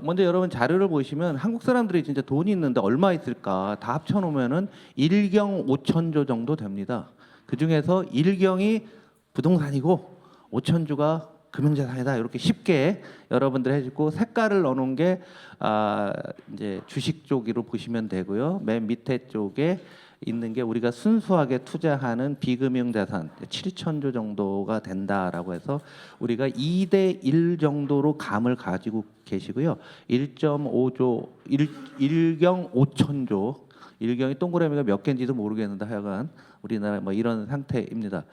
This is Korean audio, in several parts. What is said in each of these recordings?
먼저 여러분 자료를 보시면 한국 사람들이 진짜 돈이 있는데 얼마 있을까 다 합쳐놓으면은 1경 5천조 정도 됩니다. 그 중에서 1경이 부동산이고 5천조가 금융자산이다. 이렇게 쉽게 여러분들 해주고 색깔을 넣어놓은 게 이제 주식 쪽으로 보시면 되고요. 맨 밑에 쪽에 있는 게 우리가 순수하게 투자하는 비금융자산 7천조 정도가 된다라고 해서 우리가 2대 1 정도로 감을 가지고 계시고요. 1.5조 1경 5천조 1경이 동그라미가 몇 개인지도 모르겠는데 하여간 우리나라 뭐 이런 상태입니다.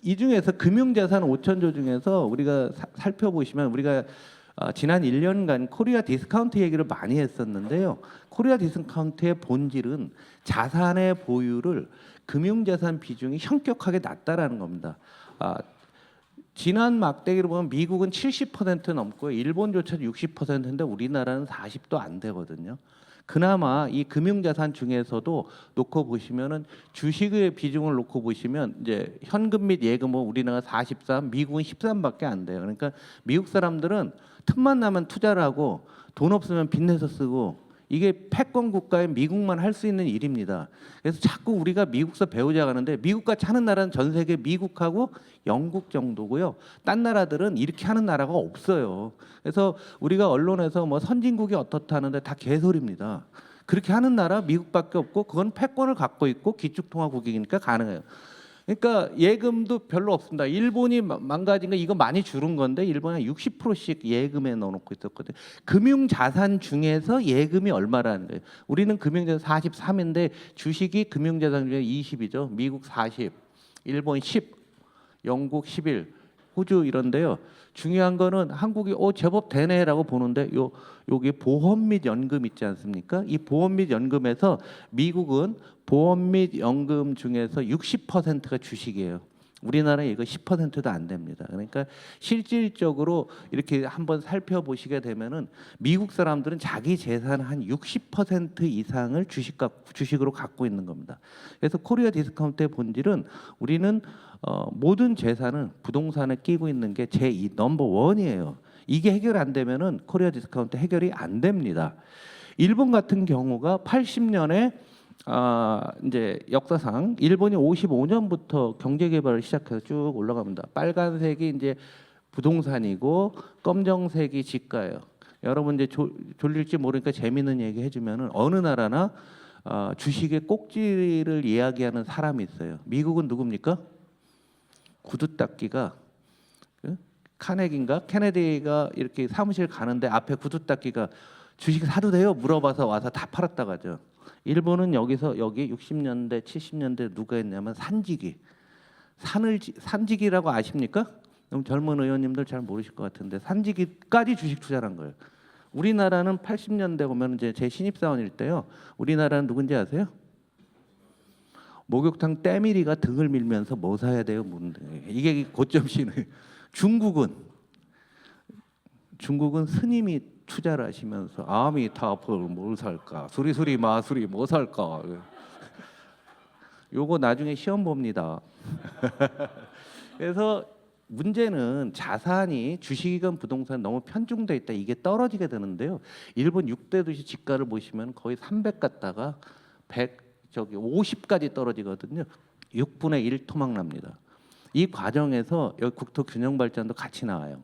이 중에서 금융자산 5천조 중에서 우리가 살펴보시면 우리가 지난 1년간 코리아 디스카운트 얘기를 많이 했었는데요. 코리아 디스카운트의 본질은 자산의 보유를 금융자산 비중이 현격하게 낮다라는 겁니다. 지난 막대기로 보면 미국은 70% 넘고요. 일본조차 60%인데 우리나라는 40도 안 되거든요. 그나마 이 금융자산 중에서도 놓고 보시면은 주식의 비중을 놓고 보시면 이제 현금 및 예금은 우리나라가 43, 미국은 13밖에 안 돼요. 그러니까 미국 사람들은 틈만 나면 투자를 하고 돈 없으면 빚내서 쓰고 이게 패권 국가의 미국만 할 수 있는 일입니다. 그래서 자꾸 우리가 미국서 배우자 하는데 미국같이 하는 나라는 전 세계 미국하고 영국 정도고요. 딴 나라들은 이렇게 하는 나라가 없어요. 그래서 우리가 언론에서 뭐 선진국이 어떻다 하는데 다 개소리입니다. 그렇게 하는 나라 미국밖에 없고 그건 패권을 갖고 있고 기축통화국이니까 가능해요. 그러니까 예금도 별로 없습니다. 일본이 망가진 거 이거 많이 줄은 건데 일본은 60%씩 예금에 넣어놓고 있었거든요. 금융자산 중에서 예금이 얼마라는 거예요. 우리는 금융자산 43인데 주식이 금융자산 중에 20이죠. 미국 40, 일본 10, 영국 11, 호주 이런데요. 중요한 거는 한국이 제법 되네라고 보는데 여기 보험 및 연금 있지 않습니까? 이 보험 및 연금에서 미국은 보험 및 연금 중에서 60%가 주식이에요. 우리나라는 이거 10%도 안 됩니다. 그러니까 실질적으로 이렇게 한번 살펴보시게 되면은 미국 사람들은 자기 재산 한 60% 이상을 주식으로 갖고 있는 겁니다. 그래서 코리아 디스카운트의 본질은 우리는 모든 재산은 부동산에 끼고 있는 게 제2 넘버 원이에요. 이게 해결 안 되면은 코리아 디스카운트 해결이 안 됩니다. 일본 같은 경우가 80년에 이제 역사상 일본이 55년부터 경제 개발을 시작해서 쭉 올라갑니다. 빨간색이 이제 부동산이고 검정색이 지가예요. 여러분 이제 졸릴지 모르니까 재미있는 얘기 해주면은 어느 나라나 주식의 꼭지를 이야기하는 사람이 있어요. 미국은 누굽니까? 구두 닦기가 카네기인가? 케네디가 이렇게 사무실 가는데 앞에 구두 닦기가 주식 사도 돼요? 물어봐서 와서 다 팔았다 가죠. 일본은 여기 60년대, 70년대 누가 했냐면 산지기. 산지기라고 아십니까? 너무 젊은 의원님들 잘 모르실 것 같은데 산지기까지 주식 투자한 거예요. 우리나라는 80년대 보면 이제 제 신입사원일 때요. 우리나라는 누군지 아세요? 목욕탕 때밀이가 등을 밀면서 뭐 사야 돼요? 묻는데 이게 고점이네. 중국은 스님이 투자를 하시면서 아미타불 뭘 살까? 수리수리 마수리 뭐 살까? 요거 나중에 시험 봅니다. 그래서 문제는 자산이 주식이건 부동산 너무 편중돼 있다. 이게 떨어지게 되는데요. 일본 6대 도시 지가를 보시면 거의 300 갔다가 50까지 떨어지거든요. 6분의 1 토막 납니다. 이 과정에서 여기 국토 균형 발전도 같이 나와요.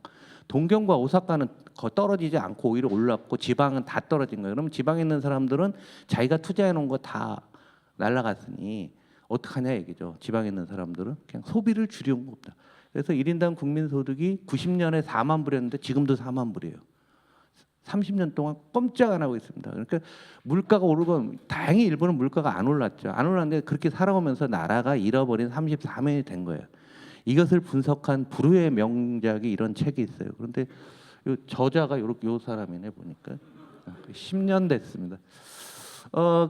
동경과 오사카는 떨어지지 않고 오히려 올랐고 지방은 다 떨어진 거예요. 그럼 지방에 있는 사람들은 자기가 투자해 놓은 거 다 날라갔으니 어떡하냐 얘기죠. 지방에 있는 사람들은 그냥 소비를 줄이는 겁니다. 그래서 1인당 국민소득이 90년에 4만 불이었는데 지금도 4만 불이에요. 30년 동안 꼼짝 안 하고 있습니다. 그러니까 물가가 오르고 다행히 일본은 물가가 안 올랐죠. 안 올랐는데 그렇게 살아오면서 나라가 잃어버린 34년이 된 거예요. 이것을 분석한 불후의 명작이 이런 책이 있어요. 그런데 요 저자가 요 사람이네 보니까 10년 됐습니다.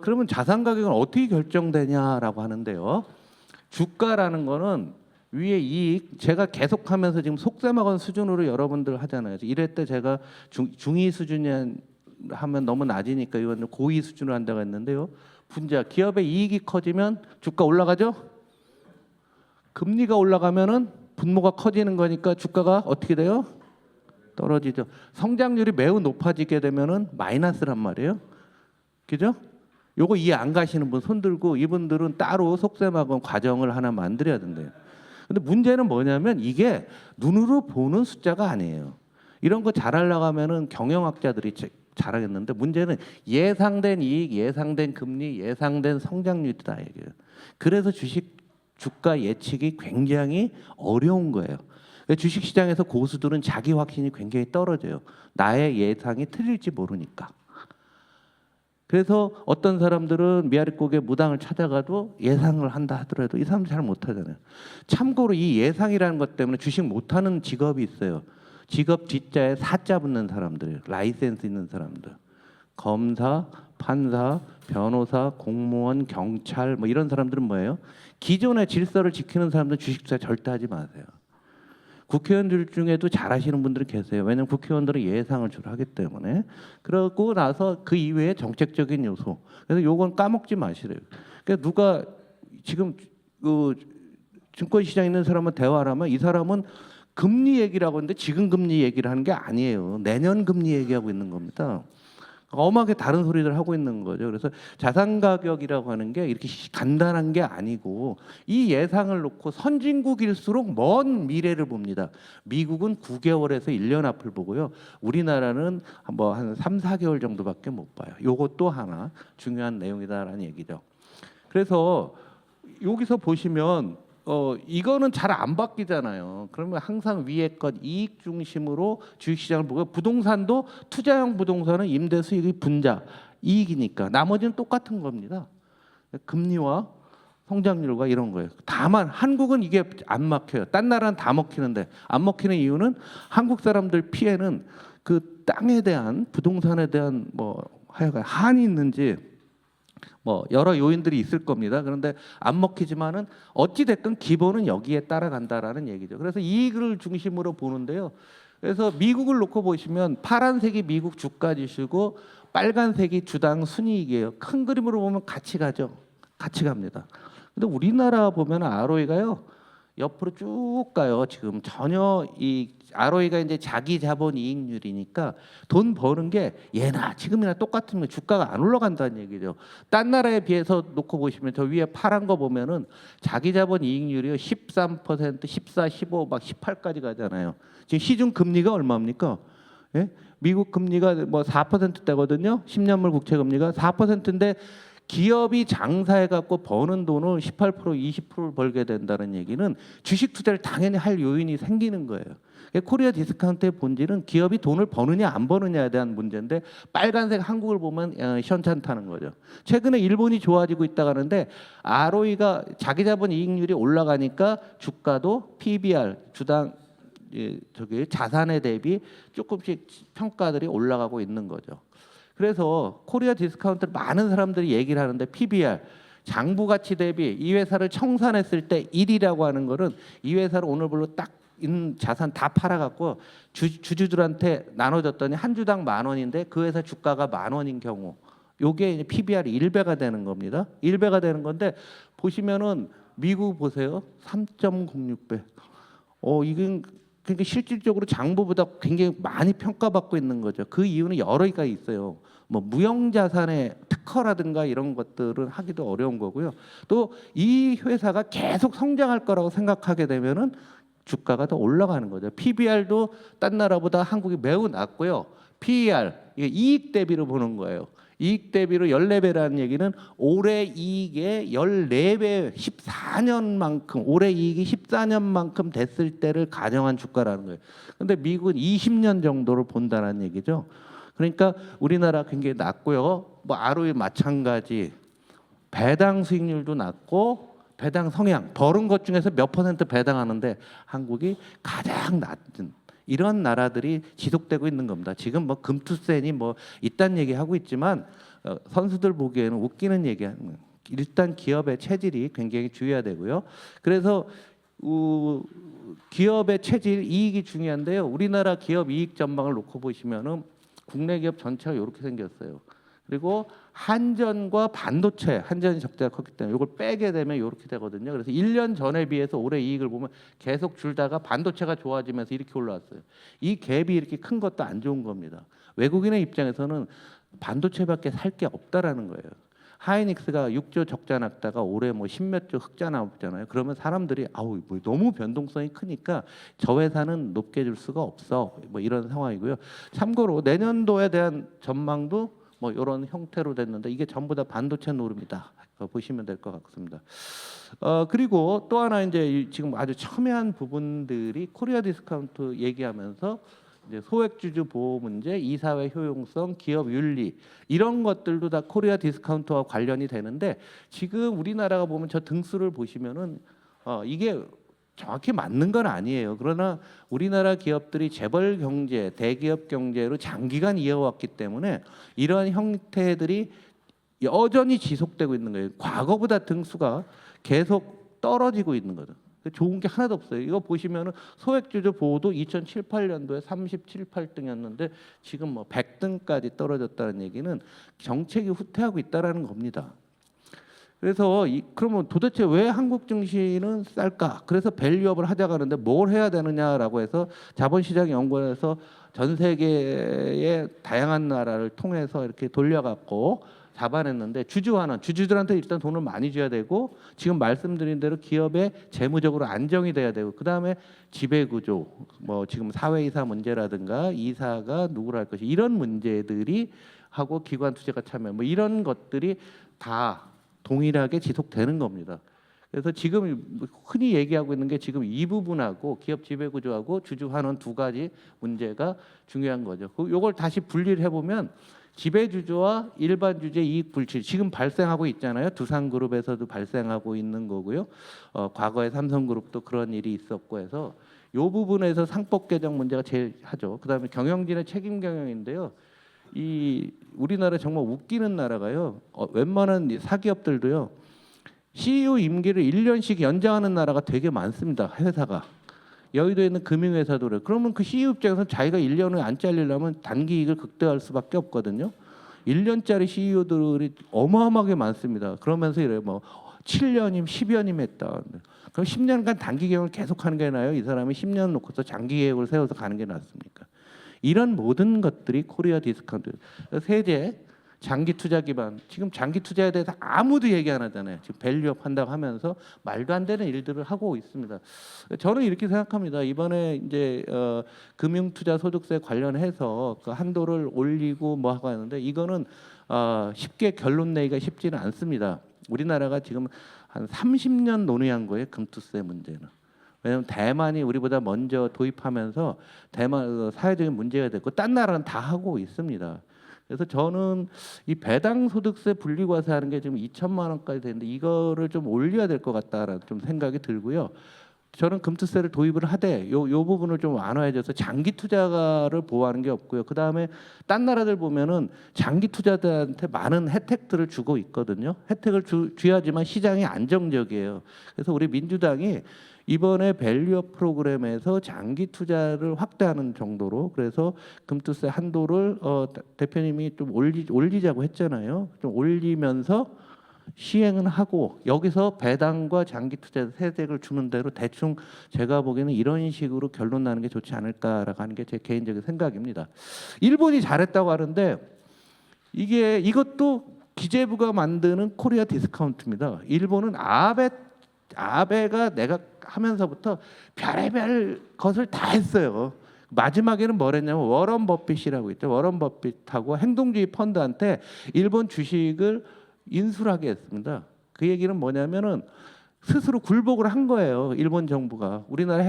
그러면 자산 가격은 어떻게 결정되냐라고 하는데요. 주가라는 거는 위에 이익 제가 계속하면서 지금 속셈하건 수준으로 여러분들 하잖아요. 1회 때 제가 중위 수준이 하면 너무 낮으니까 이건 고위 수준으로 한다고 했는데요. 분자 기업의 이익이 커지면 주가 올라가죠. 금리가 올라가면은 분모가 커지는 거니까 주가가 어떻게 돼요? 떨어지죠. 성장률이 매우 높아지게 되면은 마이너스란 말이에요. 그죠? 요거 이해 안 가시는 분 손 들고, 이분들은 따로 속셈학원 과정을 하나 만들어야 된대요. 근데 문제는 뭐냐면 이게 눈으로 보는 숫자가 아니에요. 이런 거 잘하려고 하면은 경영학자들이 잘하겠는데, 문제는 예상된 이익, 예상된 금리, 예상된 성장률이다 이게요. 그래서 주가 예측이 굉장히 어려운 거예요. 주식시장에서 고수들은 자기 확신이 굉장히 떨어져요. 나의 예상이 틀릴지 모르니까. 그래서 어떤 사람들은 미아리곡에 무당을 찾아가도 예상을 한다 하더라도 이 사람들 잘 못하잖아요. 참고로 이 예상이라는 것 때문에 주식 못하는 직업이 있어요. 직업 뒷자에 사자 붙는 사람들, 라이센스 있는 사람들. 검사, 판사, 변호사, 공무원, 경찰 뭐 이런 사람들은 뭐예요? 기존의 질서를 지키는 사람들은 주식 투자 절대 하지 마세요. 국회의원들 중에도 잘하시는 분들이 계세요. 왜냐하면 국회의원들은 예상을 주로 하기 때문에. 그러고 나서 그 이외에 정책적인 요소. 그래서 요건 까먹지 마시래요. 그러니까 누가 지금 그 증권시장에 있는 사람은 대화를 하면 이 사람은 금리 얘기라고 하는데 지금 금리 얘기를 하는 게 아니에요. 내년 금리 얘기하고 있는 겁니다. 엄하게 다른 소리를 하고 있는 거죠. 그래서 자산 가격이라고 하는 게 이렇게 간단한 게 아니고, 이 예상을 놓고 선진국일수록 먼 미래를 봅니다. 미국은 9개월에서 1년 앞을 보고요. 우리나라는 뭐 한 3, 4개월 정도밖에 못 봐요. 요것도 하나 중요한 내용이다라는 얘기죠. 그래서 여기서 보시면 이거는 잘 안 바뀌잖아요. 그러면 항상 위에 것 이익 중심으로 주식시장을 보고, 부동산도 투자형 부동산은 임대 수익이 분자 이익이니까 나머지는 똑같은 겁니다. 금리와 성장률과 이런 거예요. 다만 한국은 이게 안 막혀요. 딴 나라는 다 먹히는데 안 먹히는 이유는 한국 사람들 피해는 그 땅에 대한, 부동산에 대한 뭐 하여간 한이 있는지 뭐 여러 요인들이 있을 겁니다. 그런데 안 먹히지만은 어찌 됐든 기본은 여기에 따라간다라는 얘기죠. 그래서 이익을 중심으로 보는데요. 그래서 미국을 놓고 보시면 파란색이 미국 주가 지수고 빨간색이 주당 순이익이에요. 큰 그림으로 보면 같이 가죠. 같이 갑니다. 근데 우리나라 보면 ROE가요. 옆으로 쭉 가요. 지금 전혀 이 ROE가 이제 자기 자본 이익률이니까 돈 버는 게 예나 지금이나 똑같으면 주가가 안 올라간다는 얘기죠. 딴 나라에 비해서 놓고 보시면 저 위에 파란 거 보면은 자기 자본 이익률이 13%, 14, 15, 막 18까지 가잖아요. 지금 시중 금리가 얼마입니까? 예? 미국 금리가 뭐 4%대거든요. 10년물 국채 금리가 4%인데 기업이 장사해 갖고 버는 돈을 18%, 20%를 벌게 된다는 얘기는 주식 투자를 당연히 할 요인이 생기는 거예요. 코리아 디스카운트의 본질은 기업이 돈을 버느냐 안 버느냐에 대한 문제인데, 빨간색 한국을 보면 현찮다는 거죠. 최근에 일본이 좋아지고 있다 하는데 ROE가 자기 자본 이익률이 올라가니까 주가도 PBR 주당 저기 자산에 대비 조금씩 평가들이 올라가고 있는 거죠. 그래서 코리아 디스카운트를 많은 사람들이 얘기를 하는데, PBR 장부 가치 대비 이 회사를 청산했을 때 1이라고 하는 거는 이 회사를 오늘별로 딱 있는 자산 다 팔아갖고 주주들한테 나눠줬더니 한 주당 10,000원인데 그 회사 주가가 10,000원인 경우, 요게 PBR이 1배가 되는 겁니다. 1배가 되는 건데 보시면은 미국 보세요. 3.06배. 이건 그러니까 실질적으로 장부보다 굉장히 많이 평가받고 있는 거죠. 그 이유는 여러 가지가 있어요. 뭐 무형자산의 특허라든가 이런 것들은 하기도 어려운 거고요. 또 이 회사가 계속 성장할 거라고 생각하게 되면은 주가가 더 올라가는 거죠. PBR도 딴 나라보다 한국이 매우 낮고요. PER, 이게 이익 대비로 보는 거예요. 이익 대비로 14배라는 얘기는 올해 이익의 14배, 14년만큼, 올해 이익이 14년만큼 됐을 때를 가정한 주가라는 거예요. 근데 미국은 20년 정도를 본다는 얘기죠. 그러니까 우리나라 굉장히 낮고요. 뭐 ROE 마찬가지. 배당 수익률도 낮고 배당 성향, 벌은 것 중에서 몇 퍼센트 배당하는데 한국이 가장 낮은 이런 나라들이 지속되고 있는 겁니다. 지금 뭐 금투센이 뭐 이딴 얘기하고 있지만 선수들 보기에는 웃기는 얘기하는 거예요. 일단 기업의 체질이 굉장히 중요해야 되고요. 그래서 기업의 체질, 이익이 중요한데요. 우리나라 기업 이익 전망을 놓고 보시면은 국내 기업 전체가 이렇게 생겼어요. 그리고 한전과 반도체, 한전이 적자가 컸기 때문에 이걸 빼게 되면 이렇게 되거든요. 그래서 1년 전에 비해서 올해 이익을 보면 계속 줄다가 반도체가 좋아지면서 이렇게 올라왔어요. 이 갭이 이렇게 큰 것도 안 좋은 겁니다. 외국인의 입장에서는 반도체밖에 살 게 없다라는 거예요. 하이닉스가 6조 적자 났다가 올해 뭐 10몇 조 흑자 나왔잖아요. 그러면 사람들이 아우 뭐 너무 변동성이 크니까 저 회사는 높게 줄 수가 없어. 뭐 이런 상황이고요. 참고로 내년도에 대한 전망도 뭐 이런 형태로 됐는데 이게 전부 다 반도체 노름이다. 보시면 될 것 같습니다. 그리고 또 하나 이제 지금 아주 첨예한 부분들이 코리아 디스카운트 얘기하면서 이제 소액주주 보호 문제, 이사회 효용성, 기업 윤리 이런 것들도 다 코리아 디스카운트와 관련이 되는데 지금 우리나라가 보면 저 등수를 보시면은 이게 정확히 맞는 건 아니에요. 그러나 우리나라 기업들이 재벌 경제, 대기업 경제로 장기간 이어왔기 때문에 이러한 형태들이 여전히 지속되고 있는 거예요. 과거보다 등수가 계속 떨어지고 있는 거죠. 좋은 게 하나도 없어요. 이거 보시면은 소액주주 보호도 2007, 8년도에 37, 8등이었는데 지금 뭐 100등까지 떨어졌다는 얘기는 정책이 후퇴하고 있다라는 겁니다. 그래서 그러면 도대체 왜 한국 증시는 쌀까? 그래서 밸류업을 하자고 하는데 뭘 해야 되느냐라고 해서 자본시장연구원에서 전 세계의 다양한 나라를 통해서 이렇게 돌려갖고 잡아냈는데 주주환원, 주주들한테 일단 돈을 많이 줘야 되고 지금 말씀드린 대로 기업의 재무적으로 안정이 돼야 되고 그 다음에 지배구조, 뭐 지금 사회이사 문제라든가 이사가 누구를 할 것이 이런 문제들이 하고 기관 투자가 참여 뭐 이런 것들이 다 동일하게 지속되는 겁니다. 그래서 지금 흔히 얘기하고 있는 게 지금 이 부분하고 기업 지배구조하고 주주환원 두 가지 문제가 중요한 거죠. 이걸 다시 분리를 해보면 지배주주와 일반 주주의 이익 불출 지금 발생하고 있잖아요. 두산그룹에서도 발생하고 있는 거고요. 과거에 삼성그룹도 그런 일이 있었고 해서 이 부분에서 상법 개정 문제가 제일 하죠. 그다음에 경영진의 책임 경영인데요. 이 우리나라 정말 웃기는 나라가요. 웬만한 사기업들도요. CEO 임기를 1년씩 연장하는 나라가 되게 많습니다. 회사가. 여의도에 있는 금융회사도 그래요. 그러면 그 CEO 입장에서는 자기가 1년을 안 잘리려면 단기 이익을 극대화할 수밖에 없거든요. 1년짜리 CEO들이 어마어마하게 많습니다. 그러면서 이래요. 뭐 7년임 10년임 했다. 그럼 10년간 단기 계획을 계속하는 게 나아요? 이 사람이 10년 놓고서 장기 계획을 세워서 가는 게 낫습니까? 이런 모든 것들이 코리아 디스카운트, 세제, 장기 투자 기반. 지금 장기 투자에 대해서 아무도 얘기 안 하잖아요. 지금 밸류업 한다고 하면서 말도 안 되는 일들을 하고 있습니다. 저는 이렇게 생각합니다. 이번에 이제 금융투자 소득세 관련해서 그 한도를 올리고 뭐 하고 하는데 이거는 쉽게 결론 내기가 쉽지는 않습니다. 우리나라가 지금 한 30년 논의한 거예요. 금투세 문제는. 왜냐하면 대만이 우리보다 먼저 도입하면서 대만 사회적인 문제가 됐고 딴 나라는 다 하고 있습니다. 그래서 저는 이 배당 소득세 분리과세하는 게 지금 2천만 원까지 되는데 이거를 좀 올려야 될 것 같다라는 좀 생각이 들고요. 저는 금투세를 도입을 하되 요 부분을 좀 완화해줘서 장기 투자가를 보호하는 게 없고요. 그 다음에 딴 나라들 보면은 장기 투자자한테 많은 혜택들을 주고 있거든요. 혜택을 줘야지만 시장이 안정적이에요. 그래서 우리 민주당이 이번에 밸류업 프로그램에서 장기 투자를 확대하는 정도로 그래서 금투세 한도를 대표님이 좀 올리자고 했잖아요. 좀 올리면서 시행은 하고 여기서 배당과 장기 투자 혜택을 주는 대로 대충 제가 보기에는 이런 식으로 결론 나는 게 좋지 않을까라고 하는 게 제 개인적인 생각입니다. 일본이 잘했다고 하는데 이것도 기재부가 만드는 코리아 디스카운트입니다. 일본은 아베가 내가 하면서부터 별의별 것을 다 했어요. 마지막에는 뭘 했냐면 워런 버핏이라고 있죠. 워런 버핏하고 행동주의 펀드한테 일본 주식을 인수하게 했습니다. 그 얘기는 뭐냐면은 스스로 굴복을 한 거예요. 일본 정부가 우리나라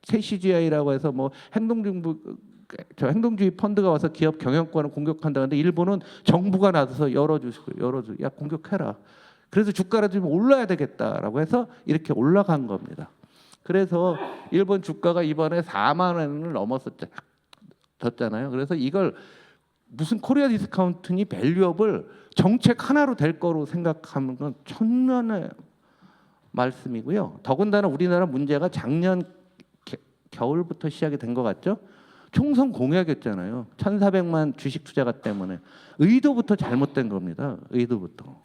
KCGI라고 해서 뭐 행동주의 펀드가 와서 기업 경영권을 공격한다는데 일본은 정부가 나서서 야 공격해라. 그래서 주가가 좀 올라야 되겠다라고 해서 이렇게 올라간 겁니다. 그래서 일본 주가가 이번에 4만 원을 넘었었잖아요. 그래서 이걸 무슨 코리아 디스카운트니 밸류업을 정책 하나로 될 거로 생각하는 건 천년의 말씀이고요. 더군다나 우리나라 문제가 작년 겨울부터 시작이 된 것 같죠. 총선 공약이었잖아요. 1,400만 주식 투자가 때문에 의도부터 잘못된 겁니다. 의도부터.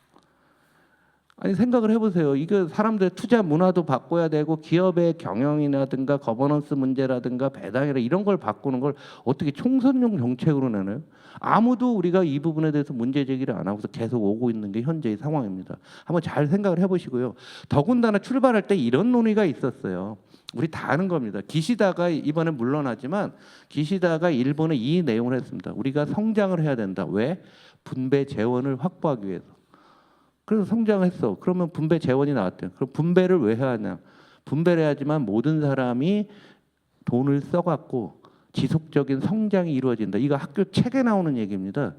아니 생각을 해보세요. 이거 사람들 투자 문화도 바꿔야 되고 기업의 경영이라든가 거버넌스 문제라든가 배당이라 이런 걸 바꾸는 걸 어떻게 총선용 정책으로 내나요? 아무도 우리가 이 부분에 대해서 문제 제기를 안 하고서 계속 오고 있는 게 현재의 상황입니다. 한번 잘 생각을 해보시고요. 더군다나 출발할 때 이런 논의가 있었어요. 우리 다 아는 겁니다. 기시다가 이번에 물러나지만 기시다가 일본에 이 내용을 했습니다. 우리가 성장을 해야 된다. 왜? 분배 재원을 확보하기 위해서. 그래서 성장했어. 그러면 분배 재원이 나왔대요. 그럼 분배를 왜 해야 하냐? 분배를 해야지만 모든 사람이 돈을 써갖고 지속적인 성장이 이루어진다. 이거 학교 책에 나오는 얘기입니다.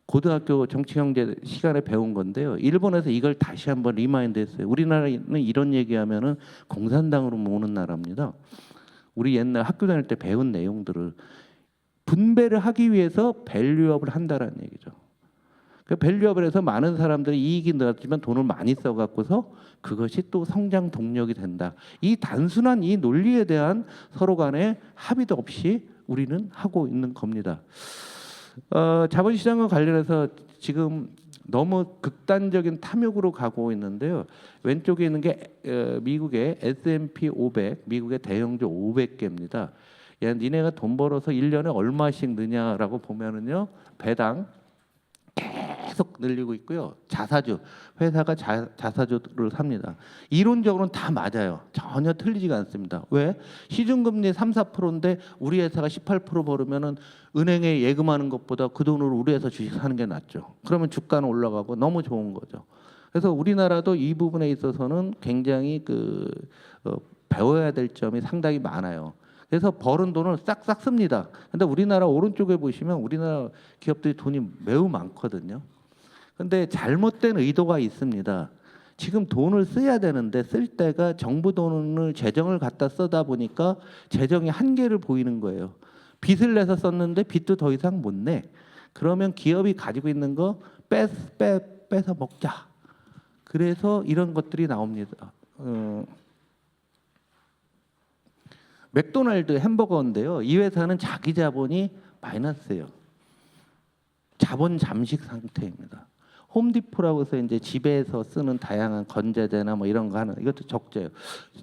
고등학교 정치경제 시간에 배운 건데요. 일본에서 이걸 다시 한번 리마인드했어요. 우리나라는 이런 얘기하면은 공산당으로 모는 나라입니다. 우리 옛날 학교 다닐 때 배운 내용들을 분배를 하기 위해서 밸류업을 한다라는 얘기죠. 그 밸류업을 해서 많은 사람들이 이익이 늘었지만 돈을 많이 써갖고서 그것이 또 성장 동력이 된다. 이 단순한 이 논리에 대한 서로 간의 합의도 없이 우리는 하고 있는 겁니다. 자본시장과 관련해서 지금 너무 극단적인 탐욕으로 가고 있는데요. 왼쪽에 있는 게 미국의 S&P 500, 미국의 대형주 500개입니다. 야, 니네가 돈 벌어서 1년에 얼마씩 느냐라고 보면은요. 배당 계속 늘리고 있고요. 자사주, 회사가 자사주를 삽니다. 이론적으로는 다 맞아요. 전혀 틀리지가 않습니다. 왜? 시중금리 3, 4%인데 우리 회사가 18% 벌으면은 은행에 예금하는 것보다 그 돈으로 우리 회사 주식 사는 게 낫죠. 그러면 주가는 올라가고 너무 좋은 거죠. 그래서 우리나라도 이 부분에 있어서는 굉장히 배워야 될 점이 상당히 많아요. 그래서 벌은 돈을 싹싹 씁니다. 근데 우리나라 오른쪽에 보시면 우리나라 기업들이 돈이 매우 많거든요. 근데 잘못된 의도가 있습니다. 지금 돈을 써야 되는데 쓸 때가 정부 돈을 재정을 갖다 쓰다 보니까 재정이 한계를 보이는 거예요. 빚을 내서 썼는데 빚도 더 이상 못 내. 그러면 기업이 가지고 있는 거 뺏어 먹자. 그래서 이런 것들이 나옵니다. 맥도날드 햄버거인데요. 이 회사는 자기 자본이 마이너스예요. 자본 잠식 상태입니다. 홈디포라고 해서 이제 집에서 쓰는 다양한 건재대나 뭐 이런 거 하는 이것도 적자예요.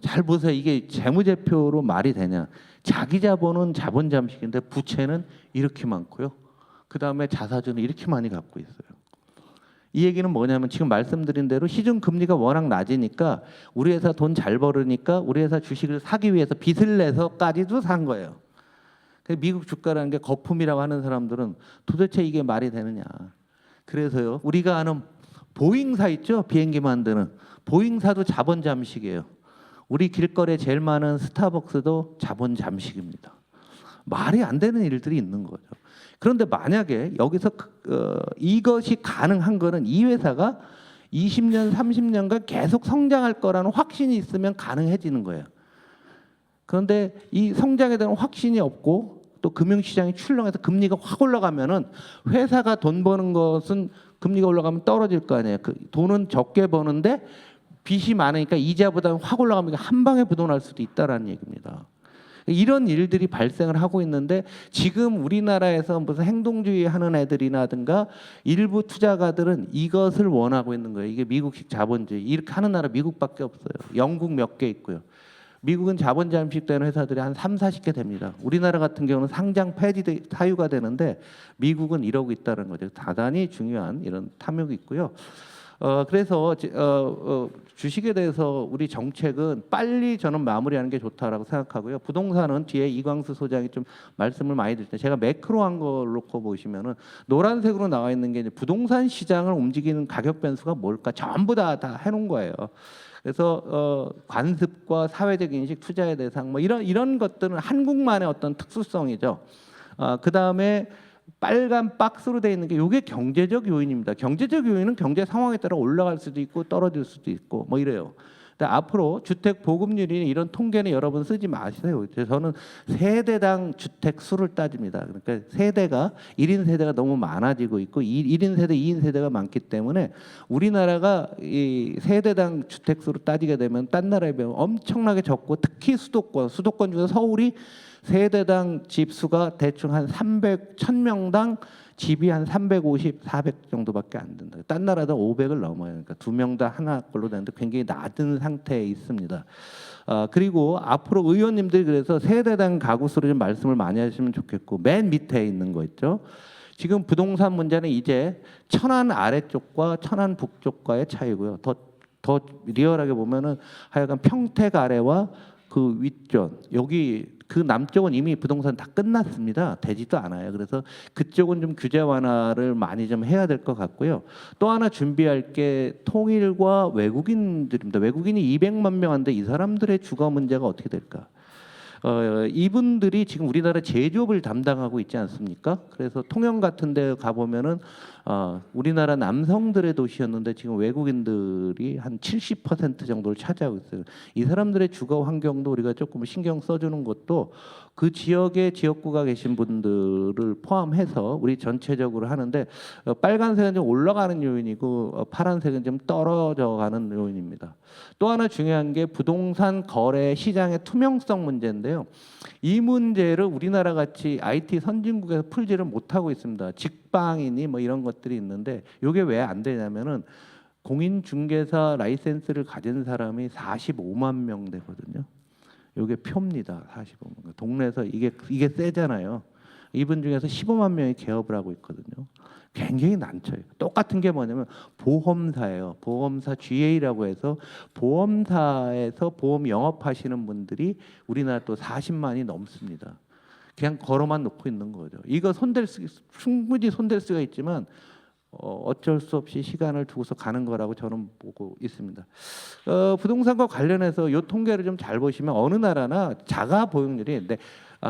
잘 보세요. 이게 재무제표로 말이 되냐? 자기 자본은 자본 잠식인데 부채는 이렇게 많고요. 그 다음에 자사주는 이렇게 많이 갖고 있어요. 이 얘기는 뭐냐면 지금 말씀드린 대로 시중 금리가 워낙 낮으니까 우리 회사 돈 잘 벌으니까 우리 회사 주식을 사기 위해서 빚을 내서까지도 산 거예요. 미국 주가라는 게 거품이라고 하는 사람들은 도대체 이게 말이 되느냐. 그래서요. 우리가 아는 보잉사 있죠? 비행기 만드는. 보잉사도 자본 잠식이에요. 우리 길거리에 제일 많은 스타벅스도 자본 잠식입니다. 말이 안 되는 일들이 있는 거죠. 그런데 만약에 여기서 이것이 가능한 거는 이 회사가 20년, 30년간 계속 성장할 거라는 확신이 있으면 가능해지는 거예요. 그런데 이 성장에 대한 확신이 없고 또 금융시장이 출렁해서 금리가 확 올라가면은 회사가 돈 버는 것은 금리가 올라가면 떨어질 거 아니에요. 그 돈은 적게 버는데 빚이 많으니까 이자보다 확 올라가면 한 방에 부도날 수도 있다라는 얘기입니다. 이런 일들이 발생을 하고 있는데 지금 우리나라에서 무슨 행동주의 하는 애들이라든가 일부 투자가들은 이것을 원하고 있는 거예요. 이게 미국식 자본주의. 이렇게 하는 나라 미국밖에 없어요. 영국 몇 개 있고요. 미국은 자본 잠식되는 회사들이 한 3, 40개 됩니다. 우리나라 같은 경우는 상장 폐지 사유가 되는데 미국은 이러고 있다는 거죠. 대단히 중요한 이런 탐욕이 있고요. 그래서 주식에 대해서 우리 정책은 빨리 저는 마무리하는 게 좋다라고 생각하고요. 부동산은 뒤에 이광수 소장이 좀 말씀을 많이 드릴 때 제가 매크로한 걸 놓고 보시면은 노란색으로 나와 있는 게 이제 부동산 시장을 움직이는 가격 변수가 뭘까 전부 다 해놓은 거예요. 그래서 관습과 사회적 인식, 투자의 대상 뭐 이런 것들은 한국만의 어떤 특수성이죠. 그 다음에 빨간 박스로 되어 있는 게 이게 경제적 요인입니다. 경제적 요인은 경제 상황에 따라 올라갈 수도 있고 떨어질 수도 있고 뭐 이래요. 근데 앞으로 주택 보급률이 이런 통계는 여러분 쓰지 마세요. 저는 세대당 주택 수를 따집니다. 그러니까 세대가 1인 세대가 너무 많아지고 있고 1인 세대, 2인 세대가 많기 때문에 우리나라가 이 세대당 주택 수를 따지게 되면 딴 나라에 비하면 엄청나게 적고 특히 수도권 중에서 서울이 세대당 집 수가 대충 한 1000명당 집이 한 350, 400 정도밖에 안 된다. 딴 나라도 500을 넘어요. 그러니까 2명 다 하나 걸로 되는데 굉장히 낮은 상태에 있습니다. 그리고 앞으로 의원님들이 그래서 세대당 가구 수를 좀 말씀을 많이 하시면 좋겠고, 맨 밑에 있는 거 있죠. 지금 부동산 문제는 이제 천안 아래쪽과 천안 북쪽과의 차이고요. 더 리얼하게 보면은 하여간 평택 아래와 그 윗전, 여기 그 남쪽은 이미 부동산 다 끝났습니다. 되지도 않아요. 그래서 그쪽은 좀 규제 완화를 많이 좀 해야 될 것 같고요. 또 하나 준비할 게 통일과 외국인들입니다. 외국인이 200만 명 한데 이 사람들의 주거 문제가 어떻게 될까? 이분들이 지금 우리나라 제조업을 담당하고 있지 않습니까? 그래서 통영 같은 데 가보면은 우리나라 남성들의 도시였는데 지금 외국인들이 한 70% 정도를 차지하고 있어요. 이 사람들의 주거 환경도 우리가 조금 신경 써주는 것도 그 지역에 지역구가 계신 분들을 포함해서 우리 전체적으로 하는데, 빨간색은 좀 올라가는 요인이고 파란색은 좀 떨어져 가는 요인입니다. 또 하나 중요한 게 부동산 거래 시장의 투명성 문제인데요. 이 문제를 우리나라 같이 IT 선진국에서 풀지를 못하고 있습니다. 직방이니 뭐 이런 것들이 있는데, 이게 왜 안 되냐면은 공인중개사 라이센스를 가진 사람이 45만 명 되거든요. 이게 표입니다. 45만. 동네에서 이게 세잖아요. 이분 중에서 15만 명이 개업을 하고 있거든요. 굉장히 난처해요. 똑같은 게 뭐냐면 보험사예요. 보험사 GA라고 해서 보험사에서 보험 영업하시는 분들이 우리나라 또 40만이 넘습니다. 그냥 걸어만 놓고 있는 거죠. 이거 충분히 손댈 수가 있지만 어쩔 수 없이 시간을 두고서 가는 거라고 저는 보고 있습니다. 부동산과 관련해서 이 통계를 좀 잘 보시면 어느 나라나 자가 보유률이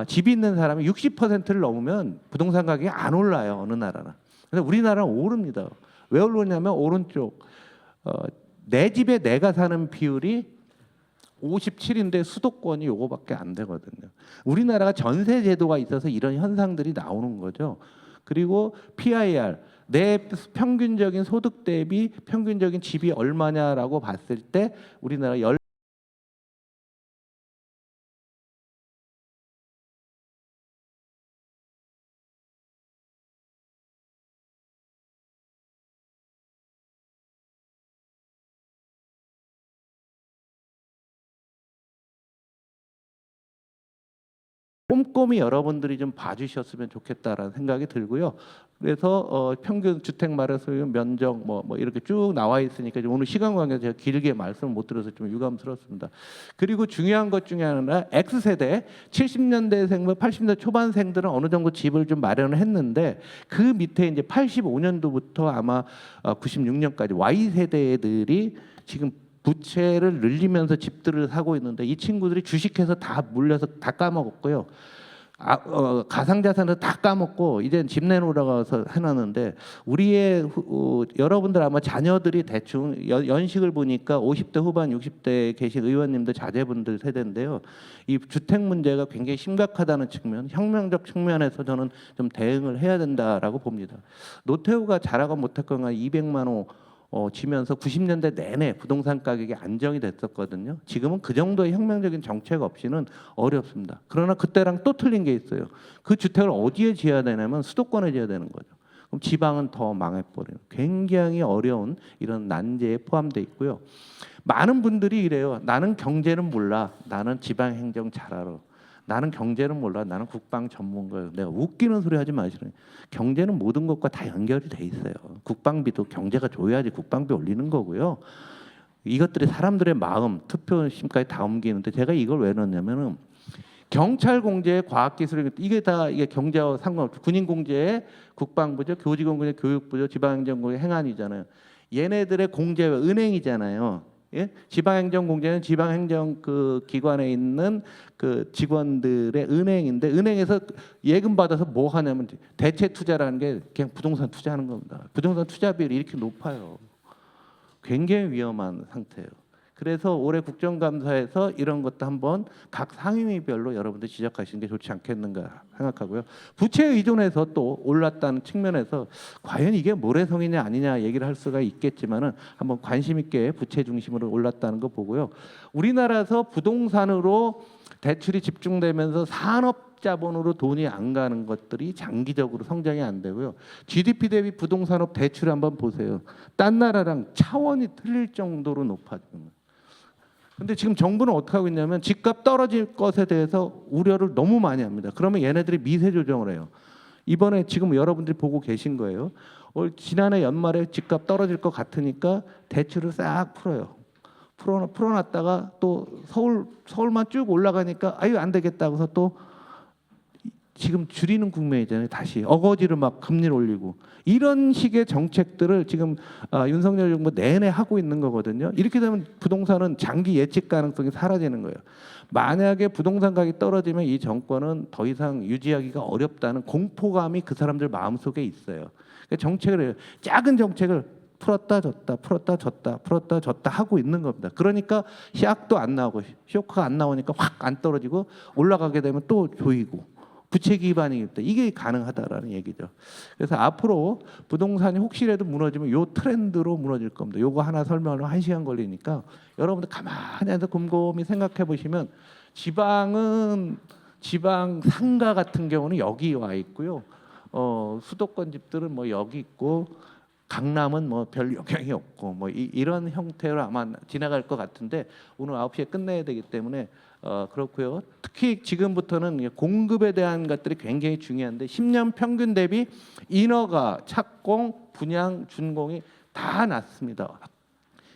집이 있는 사람이 60%를 넘으면 부동산 가격이 안 올라요. 어느 나라나. 근데 우리나라는 오릅니다. 왜 오르냐면 오른쪽 내 집에 내가 사는 비율이 57인데 수도권이 요거밖에 안 되거든요. 우리나라가 전세 제도가 있어서 이런 현상들이 나오는 거죠. 그리고 PIR, 내 평균적인 소득 대비 평균적인 집이 얼마냐라고 봤을 때 우리나라 꼼꼼히 여러분들이 좀 봐주셨으면 좋겠다라는 생각이 들고요. 그래서 평균 주택 마련 소유 면적 뭐 이렇게 쭉 나와 있으니까 오늘 시간 관계에서 제가 길게 말씀을 못 드려서 좀 유감스럽습니다. 그리고 중요한 것 중에 하나, X세대 70년대생, 80년대 초반생들은 어느 정도 집을 좀 마련을 했는데, 그 밑에 이제 85년도부터 아마 96년까지 Y세대들이 지금 부채를 늘리면서 집들을 사고 있는데, 이 친구들이 주식해서 다 물려서 다 까먹었고요. 가상자산을 다 까먹고 이제 집 내놓으라고 해서 해놨는데, 우리의 여러분들 아마 자녀들이 대충 연식을 보니까 50대 후반 60대에 계신 의원님들 자제분들 세대인데요. 이 주택 문제가 굉장히 심각하다는 측면, 혁명적 측면에서 저는 좀 대응을 해야 된다라고 봅니다. 노태우가 잘하건 못했건 200만 호 지면서 90년대 내내 부동산 가격이 안정이 됐었거든요. 지금은 그 정도의 혁명적인 정책 없이는 어렵습니다. 그러나 그때랑 또 틀린 게 있어요. 그 주택을 어디에 지어야 되냐면 수도권에 지어야 되는 거죠. 그럼 지방은 더 망해버려요. 굉장히 어려운 이런 난제에 포함되어 있고요. 많은 분들이 이래요. 나는 경제는 몰라. 나는 지방행정 잘 알아. 나는 경제는 몰라. 나는 국방 전문가예요. 내가 웃기는 소리 하지 마시라니. 경제는 모든 것과 다 연결이 돼 있어요. 국방비도 경제가 좋아야지 국방비 올리는 거고요. 이것들이 사람들의 마음, 투표심까지 다 옮기는데, 제가 이걸 왜 넣냐면은 경찰 공제, 과학기술, 이게 경제와 상관없죠. 군인 공제, 국방부죠. 교직원 공제, 교육부죠. 지방행정공제, 행안이잖아요. 얘네들의 공제가 은행이잖아요. 예? 지방행정공제는 지방행정 그 기관에 있는 그 직원들의 은행인데, 은행에서 예금 받아서 뭐 하냐면 대체 투자라는 게 그냥 부동산 투자하는 겁니다. 부동산 투자 비율이 이렇게 높아요. 굉장히 위험한 상태예요. 그래서 올해 국정감사에서 이런 것도 한번 각 상임위별로 여러분들 지적하시는 게 좋지 않겠는가 생각하고요. 부채 의존해서 또 올랐다는 측면에서 과연 이게 모래성이냐 아니냐 얘기를 할 수가 있겠지만은 한번 관심 있게 부채 중심으로 올랐다는 거 보고요. 우리나라에서 부동산으로 대출이 집중되면서 산업 자본으로 돈이 안 가는 것들이 장기적으로 성장이 안 되고요. GDP 대비 부동산업 대출 한번 보세요. 딴 나라랑 차원이 틀릴 정도로 높아지는 거예요. 근데 지금 정부는 어떻게 하고 있냐면 집값 떨어질 것에 대해서 우려를 너무 많이 합니다. 그러면 얘네들이 미세 조정을 해요. 이번에 지금 여러분들이 보고 계신 거예요. 지난해 연말에 집값 떨어질 것 같으니까 대출을 싹 풀어요. 풀어놨다가 또 서울만 쭉 올라가니까 아유 안 되겠다 그래서 또 지금 줄이는 국면이잖아요. 다시 어거지로 막 금리를 올리고 이런 식의 정책들을 지금 윤석열 정부 내내 하고 있는 거거든요. 이렇게 되면 부동산은 장기 예측 가능성이 사라지는 거예요. 만약에 부동산 가격이 떨어지면 이 정권은 더 이상 유지하기가 어렵다는 공포감이 그 사람들 마음속에 있어요. 그러니까 정책을 해요. 작은 정책을 풀었다 줬다 풀었다 줬다 풀었다 줬다 하고 있는 겁니다. 그러니까 시약도 안 나오고 쇼크가 안 나오니까 확 안 떨어지고 올라가게 되면 또 조이고 부채 기반이기 때문에 이게 가능하다라는 얘기죠. 그래서 앞으로 부동산이 혹시라도 무너지면 요 트렌드로 무너질 겁니다. 요거 하나 설명을 1시간 걸리니까 여러분들 가만히 앉아서 곰곰이 생각해 보시면 지방 상가 같은 경우는 여기 와 있고요. 수도권 집들은 뭐 여기 있고 강남은 뭐 별 영향이 없고 뭐 이런 형태로 아마 지나갈 것 같은데 오늘 9시에 끝내야 되기 때문에 그렇고요. 특히 지금부터는 공급에 대한 것들이 굉장히 중요한데 10년 평균 대비 인허가, 착공, 분양, 준공이 다 낮습니다.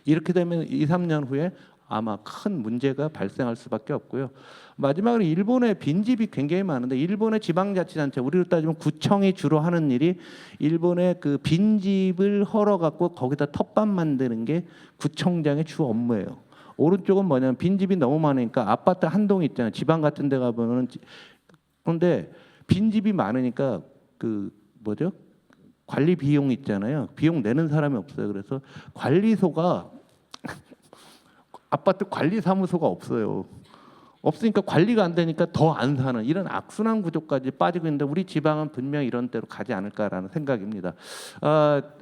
이렇게 되면 2, 3년 후에 아마 큰 문제가 발생할 수밖에 없고요. 마지막으로 일본의 빈집이 굉장히 많은데 일본의 지방자치단체 우리로 따지면 구청이 주로 하는 일이 일본의 그 빈집을 헐어 갖고 거기다 텃밭 만드는 게 구청장의 주 업무예요. 오른쪽은 뭐냐면 빈집이 너무 많으니까 아파트 한 동 있잖아요. 지방 같은 데 가보면 그런데 빈집이 많으니까 그 뭐죠? 관리 비용 있잖아요. 비용 내는 사람이 없어요. 그래서 관리소가 아파트 관리사무소가 없어요. 없으니까 관리가 안 되니까 더 안 사는 이런 악순환 구조까지 빠지고 있는데 우리 지방은 분명히 이런 데로 가지 않을까라는 생각입니다.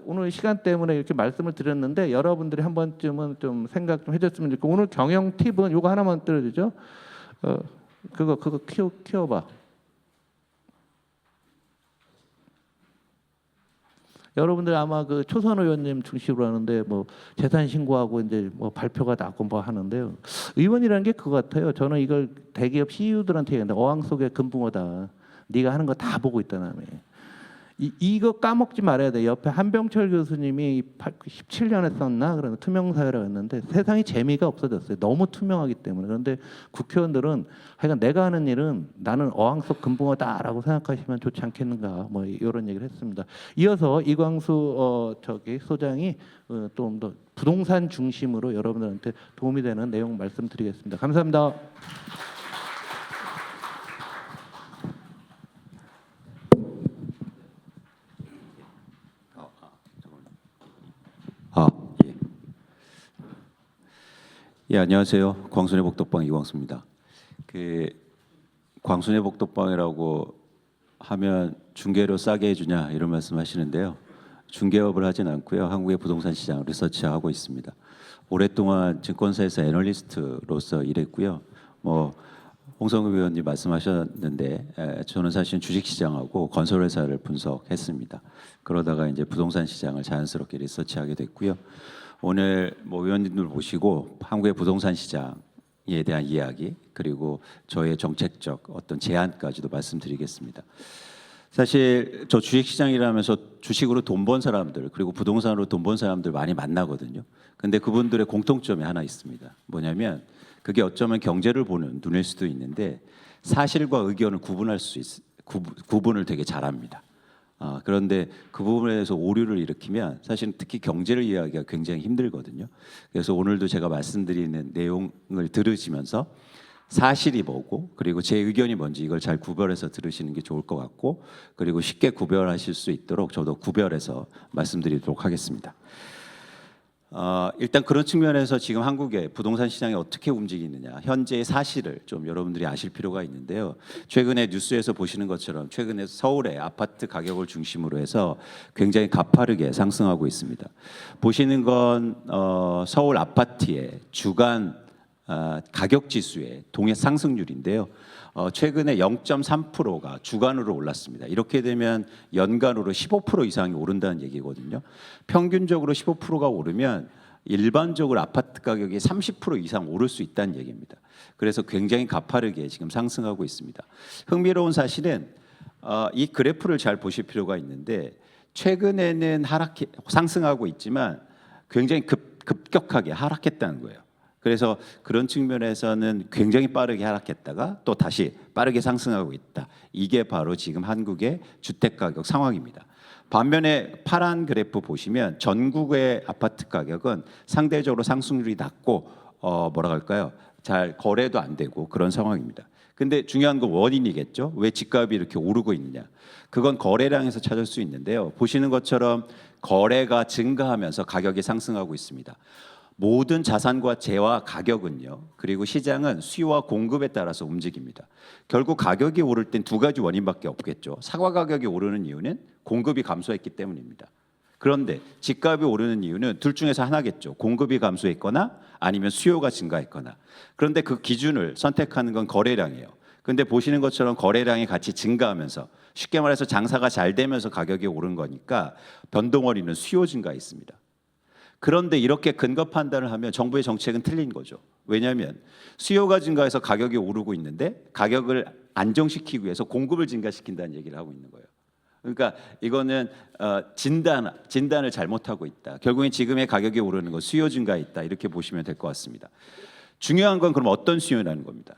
오늘 시간 때문에 이렇게 말씀을 드렸는데 여러분들이 한 번쯤은 좀 생각 좀 해줬으면 좋겠고 오늘 경영 팁은 이거 하나만 들어주죠. 그거 키워봐. 여러분들 아마 그 초선 의원님 중심으로 하는데 뭐 재산 신고하고 이제 뭐 발표가 나고 뭐 하는데요. 의원이라는 게 그거 같아요. 저는 이걸 대기업 CEO들한테 얘기하는데 어항 속의 금붕어다. 네가 하는 거 다 보고 있다라며. 이거 까먹지 말아야 돼. 옆에 한병철 교수님이 17년에 썼나 그런 투명사회라고 했는데 세상이 재미가 없어졌어요. 너무 투명하기 때문에. 그런데 국회의원들은 하여간 내가 하는 일은 나는 어항 속 금붕어다라고 생각하시면 좋지 않겠는가 뭐 이런 얘기를 했습니다. 이어서 이광수 소장이 좀 더 부동산 중심으로 여러분들한테 도움이 되는 내용 말씀드리겠습니다. 감사합니다. 예. 예, 안녕하세요. 광순의 복덕방 이광수입니다. 그 광순의 복덕방이라고 하면 중개료 싸게 해주냐 이런 말씀하시는데요. 중개업을 하진 않고요. 한국의 부동산 시장 리서치하고 있습니다. 오랫동안 증권사에서 애널리스트로서 일했고요. 뭐 홍성급 의원님 말씀하셨는데 저는 사실 주식시장하고 건설회사를 분석했습니다. 그러다가 이제 부동산 시장을 자연스럽게 리서치하게 됐고요. 오늘 뭐 의원님들 모시고 한국의 부동산 시장에 대한 이야기 그리고 저의 정책적 어떤 제안까지도 말씀드리겠습니다. 사실 저 주식시장이라면서 주식으로 돈 번 사람들 그리고 부동산으로 돈 번 사람들 많이 만나거든요. 근데 그분들의 공통점이 하나 있습니다. 뭐냐면 그게 어쩌면 경제를 보는 눈일 수도 있는데 사실과 의견을 구분할 수 구분을 되게 잘합니다. 그런데 그 부분에서 오류를 일으키면 사실 특히 경제를 이해하기가 굉장히 힘들거든요. 그래서 오늘도 제가 말씀드리는 내용을 들으시면서 사실이 뭐고 그리고 제 의견이 뭔지 이걸 잘 구별해서 들으시는 게 좋을 것 같고 그리고 쉽게 구별하실 수 있도록 저도 구별해서 말씀드리도록 하겠습니다. 일단 그런 측면에서 지금 한국의 부동산 시장이 어떻게 움직이느냐 현재의 사실을 좀 여러분들이 아실 필요가 있는데요. 최근에 뉴스에서 보시는 것처럼 최근에 서울의 아파트 가격을 중심으로 해서 굉장히 가파르게 상승하고 있습니다. 보시는 건 서울 아파트의 주간 가격 지수의 동해 상승률인데요. 최근에 0.3%가 주간으로 올랐습니다. 이렇게 되면 연간으로 15% 이상이 오른다는 얘기거든요. 평균적으로 15%가 오르면 일반적으로 아파트 가격이 30% 이상 오를 수 있다는 얘기입니다. 그래서 굉장히 가파르게 지금 상승하고 있습니다. 흥미로운 사실은 이 그래프를 잘 보실 필요가 있는데 최근에는 상승하고 있지만 굉장히 급격하게 하락했다는 거예요. 그래서 그런 측면에서는 굉장히 빠르게 하락했다가 또 다시 빠르게 상승하고 있다. 이게 바로 지금 한국의 주택 가격 상황입니다. 반면에 파란 그래프 보시면 전국의 아파트 가격은 상대적으로 상승률이 낮고 뭐라 할까요? 잘 거래도 안 되고 그런 상황입니다. 근데 중요한 건 원인이겠죠. 왜 집값이 이렇게 오르고 있느냐? 그건 거래량에서 찾을 수 있는데요. 보시는 것처럼 거래가 증가하면서 가격이 상승하고 있습니다. 모든 자산과 재화 가격은요. 그리고 시장은 수요와 공급에 따라서 움직입니다. 결국 가격이 오를 땐 두 가지 원인밖에 없겠죠. 사과 가격이 오르는 이유는 공급이 감소했기 때문입니다. 그런데 집값이 오르는 이유는 둘 중에서 하나겠죠. 공급이 감소했거나 아니면 수요가 증가했거나. 그런데 그 기준을 선택하는 건 거래량이에요. 그런데 보시는 것처럼 거래량이 같이 증가하면서 쉽게 말해서 장사가 잘 되면서 가격이 오른 거니까 변동 원인은 수요 증가에 있습니다. 그런데 이렇게 근거 판단을 하면 정부의 정책은 틀린 거죠. 왜냐하면 수요가 증가해서 가격이 오르고 있는데 가격을 안정시키기 위해서 공급을 증가시킨다는 얘기를 하고 있는 거예요. 그러니까 이거는 진단을 잘못하고 있다. 결국엔 지금의 가격이 오르는 건 수요 증가에 있다. 이렇게 보시면 될 것 같습니다. 중요한 건 그럼 어떤 수요라는 겁니다.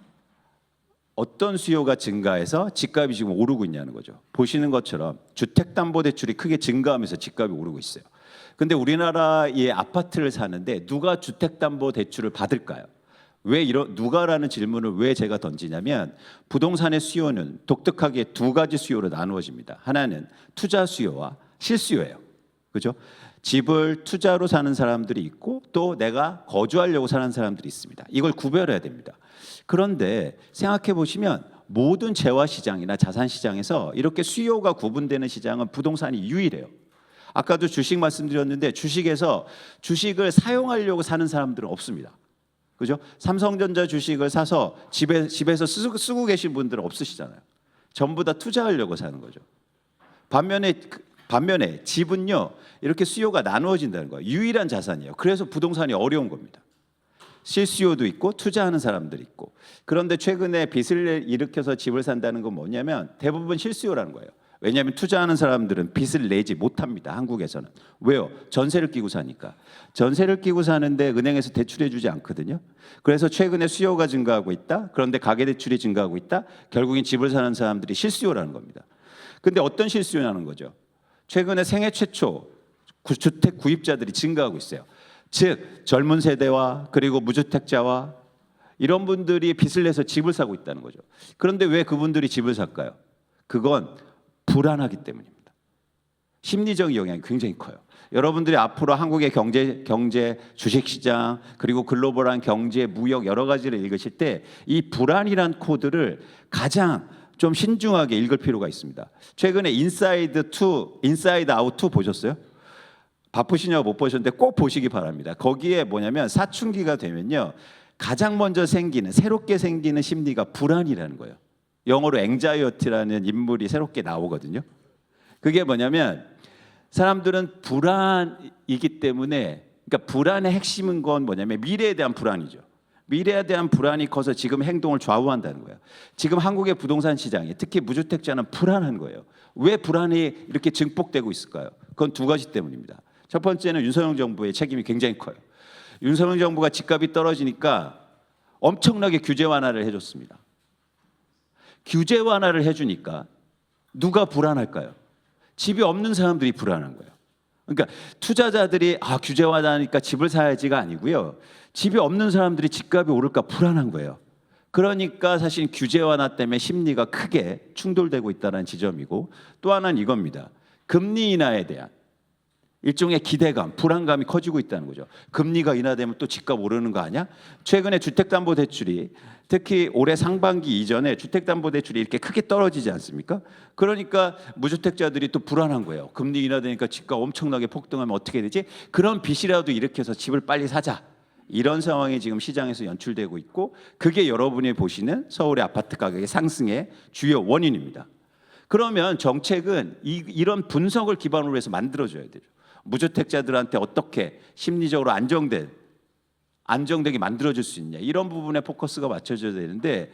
어떤 수요가 증가해서 집값이 지금 오르고 있냐는 거죠. 보시는 것처럼 주택담보대출이 크게 증가하면서 집값이 오르고 있어요. 근데 우리나라의 아파트를 사는데 누가 주택담보대출을 받을까요? 누가라는 질문을 왜 제가 던지냐면 부동산의 수요는 독특하게 두 가지 수요로 나누어집니다. 하나는 투자 수요와 실수요예요. 그죠? 집을 투자로 사는 사람들이 있고 또 내가 거주하려고 사는 사람들이 있습니다. 이걸 구별해야 됩니다. 그런데 생각해 보시면 모든 재화 시장이나 자산 시장에서 이렇게 수요가 구분되는 시장은 부동산이 유일해요. 아까도 주식 말씀드렸는데 주식에서 주식을 사용하려고 사는 사람들은 없습니다. 그죠? 삼성전자 주식을 사서 집에서 쓰고 계신 분들은 없으시잖아요. 전부 다 투자하려고 사는 거죠. 반면에 집은요 이렇게 수요가 나누어진다는 거예요. 유일한 자산이에요. 그래서 부동산이 어려운 겁니다. 실수요도 있고 투자하는 사람들이 있고. 그런데 최근에 빚을 일으켜서 집을 산다는 건 뭐냐면 대부분 실수요라는 거예요. 왜냐하면 투자하는 사람들은 빚을 내지 못합니다. 한국에서는. 왜요? 전세를 끼고 사니까. 전세를 끼고 사는데 은행에서 대출해 주지 않거든요. 그래서 최근에 수요가 증가하고 있다. 그런데 가계대출이 증가하고 있다. 결국엔 집을 사는 사람들이 실수요라는 겁니다. 근데 어떤 실수요냐는 거죠. 최근에 생애 최초 주택 구입자들이 증가하고 있어요. 즉 젊은 세대와 그리고 무주택자와 이런 분들이 빚을 내서 집을 사고 있다는 거죠. 그런데 왜 그분들이 집을 살까요? 그건 불안하기 때문입니다. 심리적 영향이 굉장히 커요. 여러분들이 앞으로 한국의 경제, 주식시장 그리고 글로벌한 경제, 무역 여러 가지를 읽으실 때 이 불안이란 코드를 가장 좀 신중하게 읽을 필요가 있습니다. 최근에 인사이드 아웃 2 보셨어요? 바쁘시냐고 못 보셨는데 꼭 보시기 바랍니다. 거기에 뭐냐면 사춘기가 되면요 가장 먼저 새롭게 생기는 심리가 불안이라는 거예요. 영어로 anxiety라는 인물이 새롭게 나오거든요. 그게 뭐냐면 사람들은 불안이기 때문에 그러니까 불안의 핵심은 건 뭐냐면 미래에 대한 불안이죠. 미래에 대한 불안이 커서 지금 행동을 좌우한다는 거예요. 지금 한국의 부동산 시장이 특히 무주택자는 불안한 거예요. 왜 불안이 이렇게 증폭되고 있을까요? 그건 두 가지 때문입니다. 첫 번째는 윤석열 정부의 책임이 굉장히 커요. 윤석열 정부가 집값이 떨어지니까 엄청나게 규제 완화를 해줬습니다. 규제 완화를 해주니까 누가 불안할까요? 집이 없는 사람들이 불안한 거예요. 그러니까 투자자들이 규제 완화하니까 집을 사야지가 아니고요. 집이 없는 사람들이 집값이 오를까 불안한 거예요. 그러니까 사실 규제 완화 때문에 심리가 크게 충돌되고 있다는 지점이고 또 하나는 이겁니다. 금리 인하에 대한 일종의 기대감, 불안감이 커지고 있다는 거죠. 금리가 인하되면 또 집값 오르는 거 아니야? 최근에 주택담보대출이 특히 올해 상반기 이전에 주택담보대출이 이렇게 크게 떨어지지 않습니까? 그러니까 무주택자들이 또 불안한 거예요. 금리 인하되니까 집값 엄청나게 폭등하면 어떻게 되지? 그런 빚이라도 일으켜서 집을 빨리 사자. 이런 상황이 지금 시장에서 연출되고 있고, 그게 여러분이 보시는 서울의 아파트 가격의 상승의 주요 원인입니다. 그러면 정책은 이런 분석을 기반으로 해서 만들어줘야 되죠. 무주택자들한테 어떻게 심리적으로 안정되게 만들어줄 수 있냐, 이런 부분에 포커스가 맞춰져야 되는데,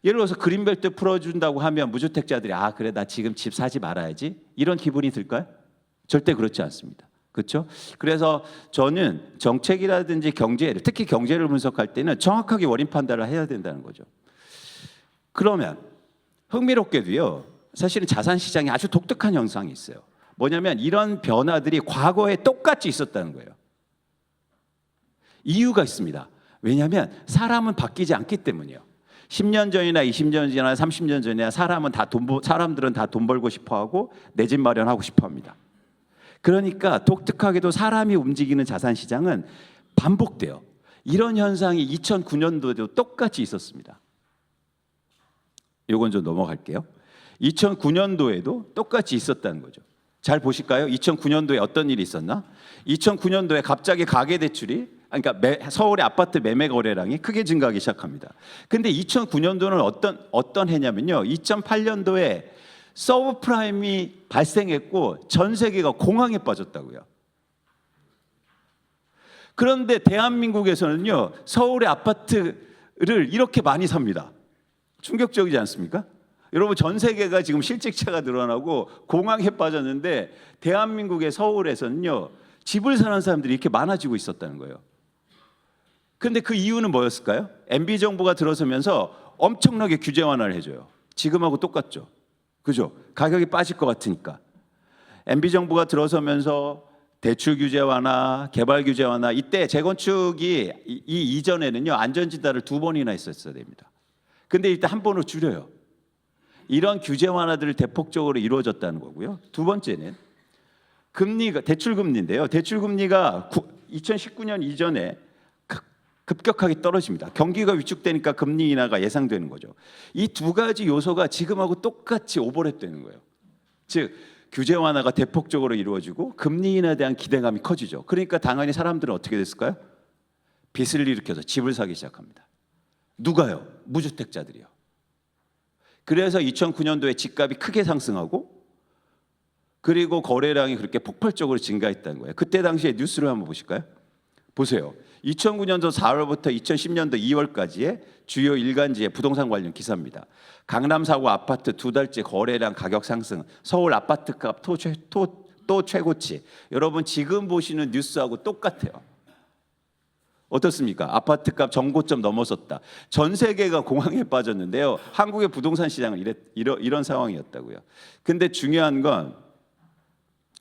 예를 들어서 그린벨트 풀어준다고 하면 무주택자들이 아 그래 나 지금 집 사지 말아야지 이런 기분이 들까요? 절대 그렇지 않습니다. 그렇죠? 그래서 저는 정책이라든지 경제를, 특히 경제를 분석할 때는 정확하게 원인 판단을 해야 된다는 거죠. 그러면 흥미롭게도요, 사실은 자산 시장에 아주 독특한 현상이 있어요. 뭐냐면 이런 변화들이 과거에 똑같이 있었다는 거예요. 이유가 있습니다. 왜냐하면 사람은 바뀌지 않기 때문이에요. 10년 전이나 20년 전이나 30년 전이나 사람들은 다 돈 벌고 싶어하고 내 집 마련하고 싶어합니다. 그러니까 독특하게도 사람이 움직이는 자산 시장은 반복돼요. 이런 현상이 2009년도에도 똑같이 있었습니다. 이건 좀 넘어갈게요. 2009년도에도 똑같이 있었다는 거죠. 잘 보실까요? 2009년도에 어떤 일이 있었나? 2009년도에 갑자기 가계대출이, 그러니까 서울의 아파트 매매 거래량이 크게 증가하기 시작합니다. 근데 2009년도는 어떤 해냐면요, 2008년도에 서브프라임이 발생했고 전 세계가 공황에 빠졌다고요. 그런데 대한민국에서는요, 서울의 아파트를 이렇게 많이 삽니다. 충격적이지 않습니까? 여러분, 전 세계가 지금 실직차가 늘어나고 공황에 빠졌는데 대한민국의 서울에서는요, 집을 사는 사람들이 이렇게 많아지고 있었다는 거예요. 근데 그 이유는 뭐였을까요? MB 정부가 들어서면서 엄청나게 규제 완화를 해줘요. 지금하고 똑같죠. 그죠? 가격이 빠질 것 같으니까. MB 정부가 들어서면서 대출 규제 완화, 개발 규제 완화, 이때 재건축이 이 이전에는요, 안전지대를 2번이나 했었어야 됩니다. 근데 일단 한 번으로 줄여요. 이런 규제 완화들을 대폭적으로 이루어졌다는 거고요. 두 번째는 금리가, 대출 금리인데요. 대출 금리가 2019년 이전에 급격하게 떨어집니다. 경기가 위축되니까 금리 인하가 예상되는 거죠. 이 두 가지 요소가 지금하고 똑같이 오버랩되는 거예요. 즉 규제 완화가 대폭적으로 이루어지고 금리 인하에 대한 기대감이 커지죠. 그러니까 당연히 사람들은 어떻게 됐을까요? 빚을 일으켜서 집을 사기 시작합니다. 누가요? 무주택자들이요. 그래서 2009년도에 집값이 크게 상승하고, 그리고 거래량이 그렇게 폭발적으로 증가했다는 거예요. 그때 당시에 뉴스를 한번 보실까요? 보세요. 2009년도 4월부터 2010년도 2월까지의 주요 일간지의 부동산 관련 기사입니다. 강남 4구 아파트 2달째 거래량 가격 상승, 서울 아파트값 또 최고치. 여러분, 지금 보시는 뉴스하고 똑같아요. 어떻습니까? 아파트값 정고점 넘어섰다. 전 세계가 공황에 빠졌는데요, 한국의 부동산 시장은 이런 상황이었다고요. 근데 중요한 건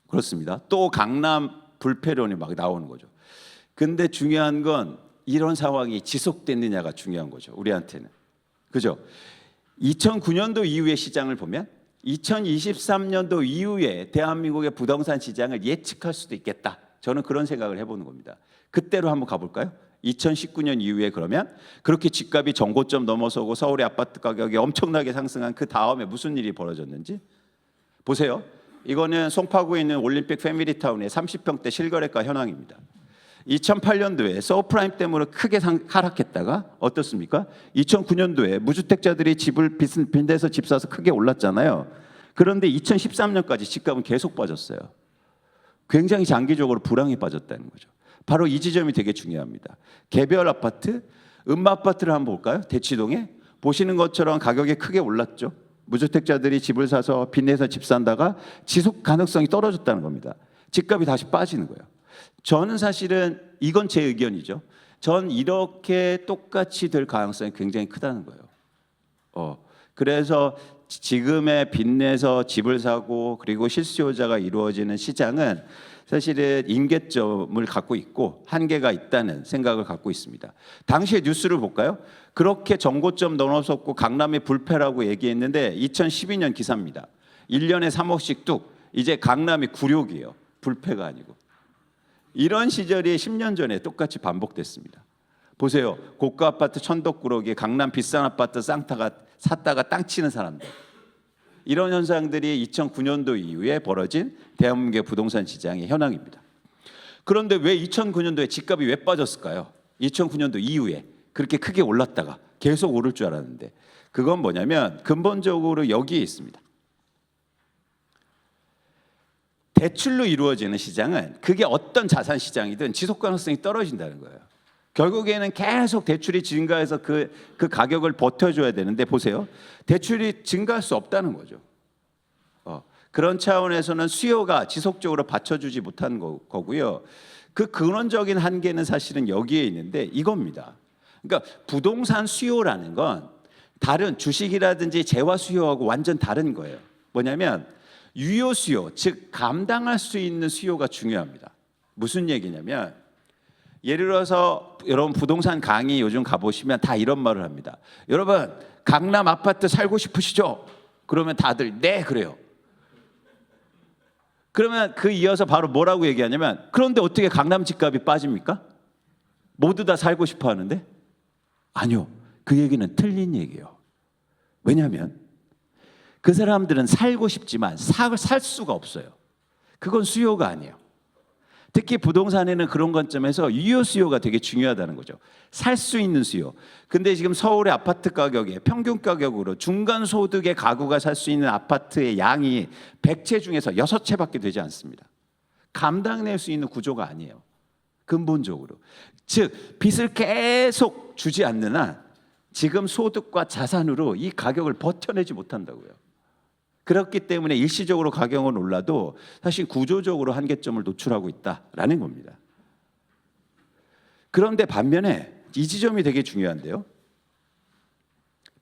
그렇습니다. 또 강남 불패론이 막 나오는 거죠. 근데 중요한 건 이런 상황이 지속됐느냐가 중요한 거죠, 우리한테는. 그죠? 2009년도 이후의 시장을 보면 2023년도 이후에 대한민국의 부동산 시장을 예측할 수도 있겠다. 저는 그런 생각을 해보는 겁니다. 그때로 한번 가볼까요? 2019년 이후에 그러면 그렇게 집값이 정고점 넘어서고 서울의 아파트 가격이 엄청나게 상승한 그 다음에 무슨 일이 벌어졌는지 보세요. 이거는 송파구에 있는 올림픽 패밀리타운의 30평대 실거래가 현황입니다. 2008년도에 서브프라임 때문에 크게 하락했다가 어떻습니까? 2009년도에 무주택자들이 집을 빚내서 집 사서 크게 올랐잖아요. 그런데 2013년까지 집값은 계속 빠졌어요. 굉장히 장기적으로 불황에 빠졌다는 거죠. 바로 이 지점이 되게 중요합니다. 개별 아파트, 음마아파트를 한번 볼까요? 대치동에 보시는 것처럼 가격이 크게 올랐죠. 무주택자들이 집을 사서 빚내서 집 산다가 지속 가능성이 떨어졌다는 겁니다. 집값이 다시 빠지는 거예요. 저는 사실은 이건 제 의견이죠. 전 이렇게 똑같이 될 가능성이 굉장히 크다는 거예요. 그래서 지금의 빚내서 집을 사고 그리고 실수요자가 이루어지는 시장은 사실은 임계점을 갖고 있고 한계가 있다는 생각을 갖고 있습니다. 당시의 뉴스를 볼까요? 그렇게 정고점 넘어섰고 강남의 불패라고 얘기했는데 2012년 기사입니다. 1년에 3억씩 뚝. 이제 강남이 굴욕이에요. 불패가 아니고. 이런 시절이 10년 전에 똑같이 반복됐습니다. 보세요. 고가 아파트 천덕꾸러기, 강남 비싼 아파트 쌍타가 샀다가 땅 치는 사람들. 이런 현상들이 2009년도 이후에 벌어진 대한민국의 부동산 시장의 현황입니다. 그런데 왜 2009년도에 집값이 왜 빠졌을까요? 2009년도 이후에 그렇게 크게 올랐다가 계속 오를 줄 알았는데, 그건 뭐냐면 근본적으로 여기에 있습니다. 대출로 이루어지는 시장은 그게 어떤 자산 시장이든 지속 가능성이 떨어진다는 거예요. 결국에는 계속 대출이 증가해서 그 가격을 버텨줘야 되는데, 보세요. 대출이 증가할 수 없다는 거죠. 그런 차원에서는 수요가 지속적으로 받쳐주지 못한 거고요. 그 근원적인 한계는 사실은 여기에 있는데 이겁니다. 그러니까 부동산 수요라는 건 다른 주식이라든지 재화 수요하고 완전 다른 거예요. 뭐냐면 유효 수요, 즉 감당할 수 있는 수요가 중요합니다. 무슨 얘기냐면, 예를 들어서 여러분 부동산 강의 요즘 가보시면 다 이런 말을 합니다. 여러분 강남 아파트 살고 싶으시죠? 그러면 다들 네 그래요. 그러면 그 이어서 바로 뭐라고 얘기하냐면, 그런데 어떻게 강남 집값이 빠집니까? 모두 다 살고 싶어 하는데? 아니요. 그 얘기는 틀린 얘기예요. 왜냐하면 그 사람들은 살고 싶지만 살 수가 없어요. 그건 수요가 아니에요. 특히 부동산에는 그런 관점에서 유효 수요가 되게 중요하다는 거죠. 살 수 있는 수요. 근데 지금 서울의 아파트 가격에 평균 가격으로 중간 소득의 가구가 살 수 있는 아파트의 양이 100채 중에서 6채밖에 되지 않습니다. 감당낼 수 있는 구조가 아니에요. 근본적으로. 즉 빚을 계속 주지 않는 한 지금 소득과 자산으로 이 가격을 버텨내지 못한다고요. 그렇기 때문에 일시적으로 가격은 올라도 사실 구조적으로 한계점을 노출하고 있다라는 겁니다. 그런데 반면에 이 지점이 되게 중요한데요.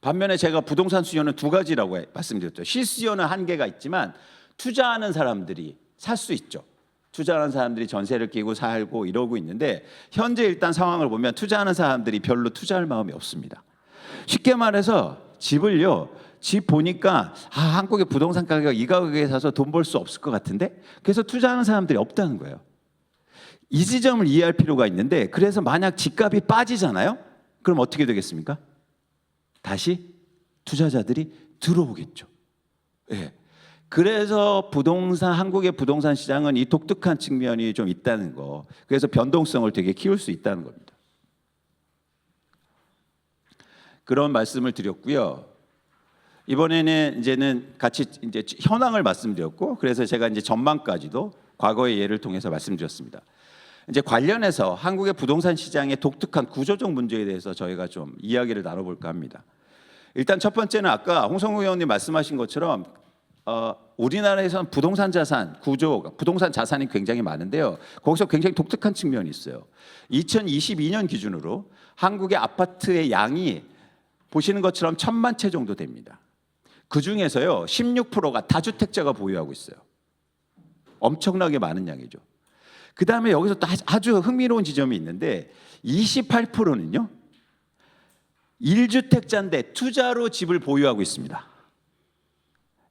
반면에 제가 부동산 수요는 두 가지라고 말씀드렸죠. 실수요는 한계가 있지만 투자하는 사람들이 살 수 있죠. 투자하는 사람들이 전세를 끼고 살고 이러고 있는데, 현재 일단 상황을 보면 투자하는 사람들이 별로 투자할 마음이 없습니다. 쉽게 말해서 집 보니까 한국의 부동산 가격 이 가격에 사서 돈 벌 수 없을 것 같은데, 그래서 투자하는 사람들이 없다는 거예요. 이 지점을 이해할 필요가 있는데, 그래서 만약 집값이 빠지잖아요? 그럼 어떻게 되겠습니까? 다시 투자자들이 들어오겠죠. 예. 그래서 한국의 부동산 시장은 이 독특한 측면이 좀 있다는 거. 그래서 변동성을 되게 키울 수 있다는 겁니다. 그런 말씀을 드렸고요. 이번에는 이제는 같이 이제 현황을 말씀드렸고, 그래서 제가 이제 전망까지도 과거의 예를 통해서 말씀드렸습니다. 이제 관련해서 한국의 부동산 시장의 독특한 구조적 문제에 대해서 저희가 좀 이야기를 나눠볼까 합니다. 일단 첫 번째는 아까 홍성우 의원님 말씀하신 것처럼 우리나라에서는 부동산 자산 구조, 부동산 자산이 굉장히 많은데요. 거기서 굉장히 독특한 측면이 있어요. 2022년 기준으로 한국의 아파트의 양이 보시는 것처럼 1,000만 채 정도 됩니다. 그 중에서요 16%가 다주택자가 보유하고 있어요. 엄청나게 많은 양이죠. 그 다음에 여기서 또 아주 흥미로운 지점이 있는데 28%는요 1주택자인데 투자로 집을 보유하고 있습니다.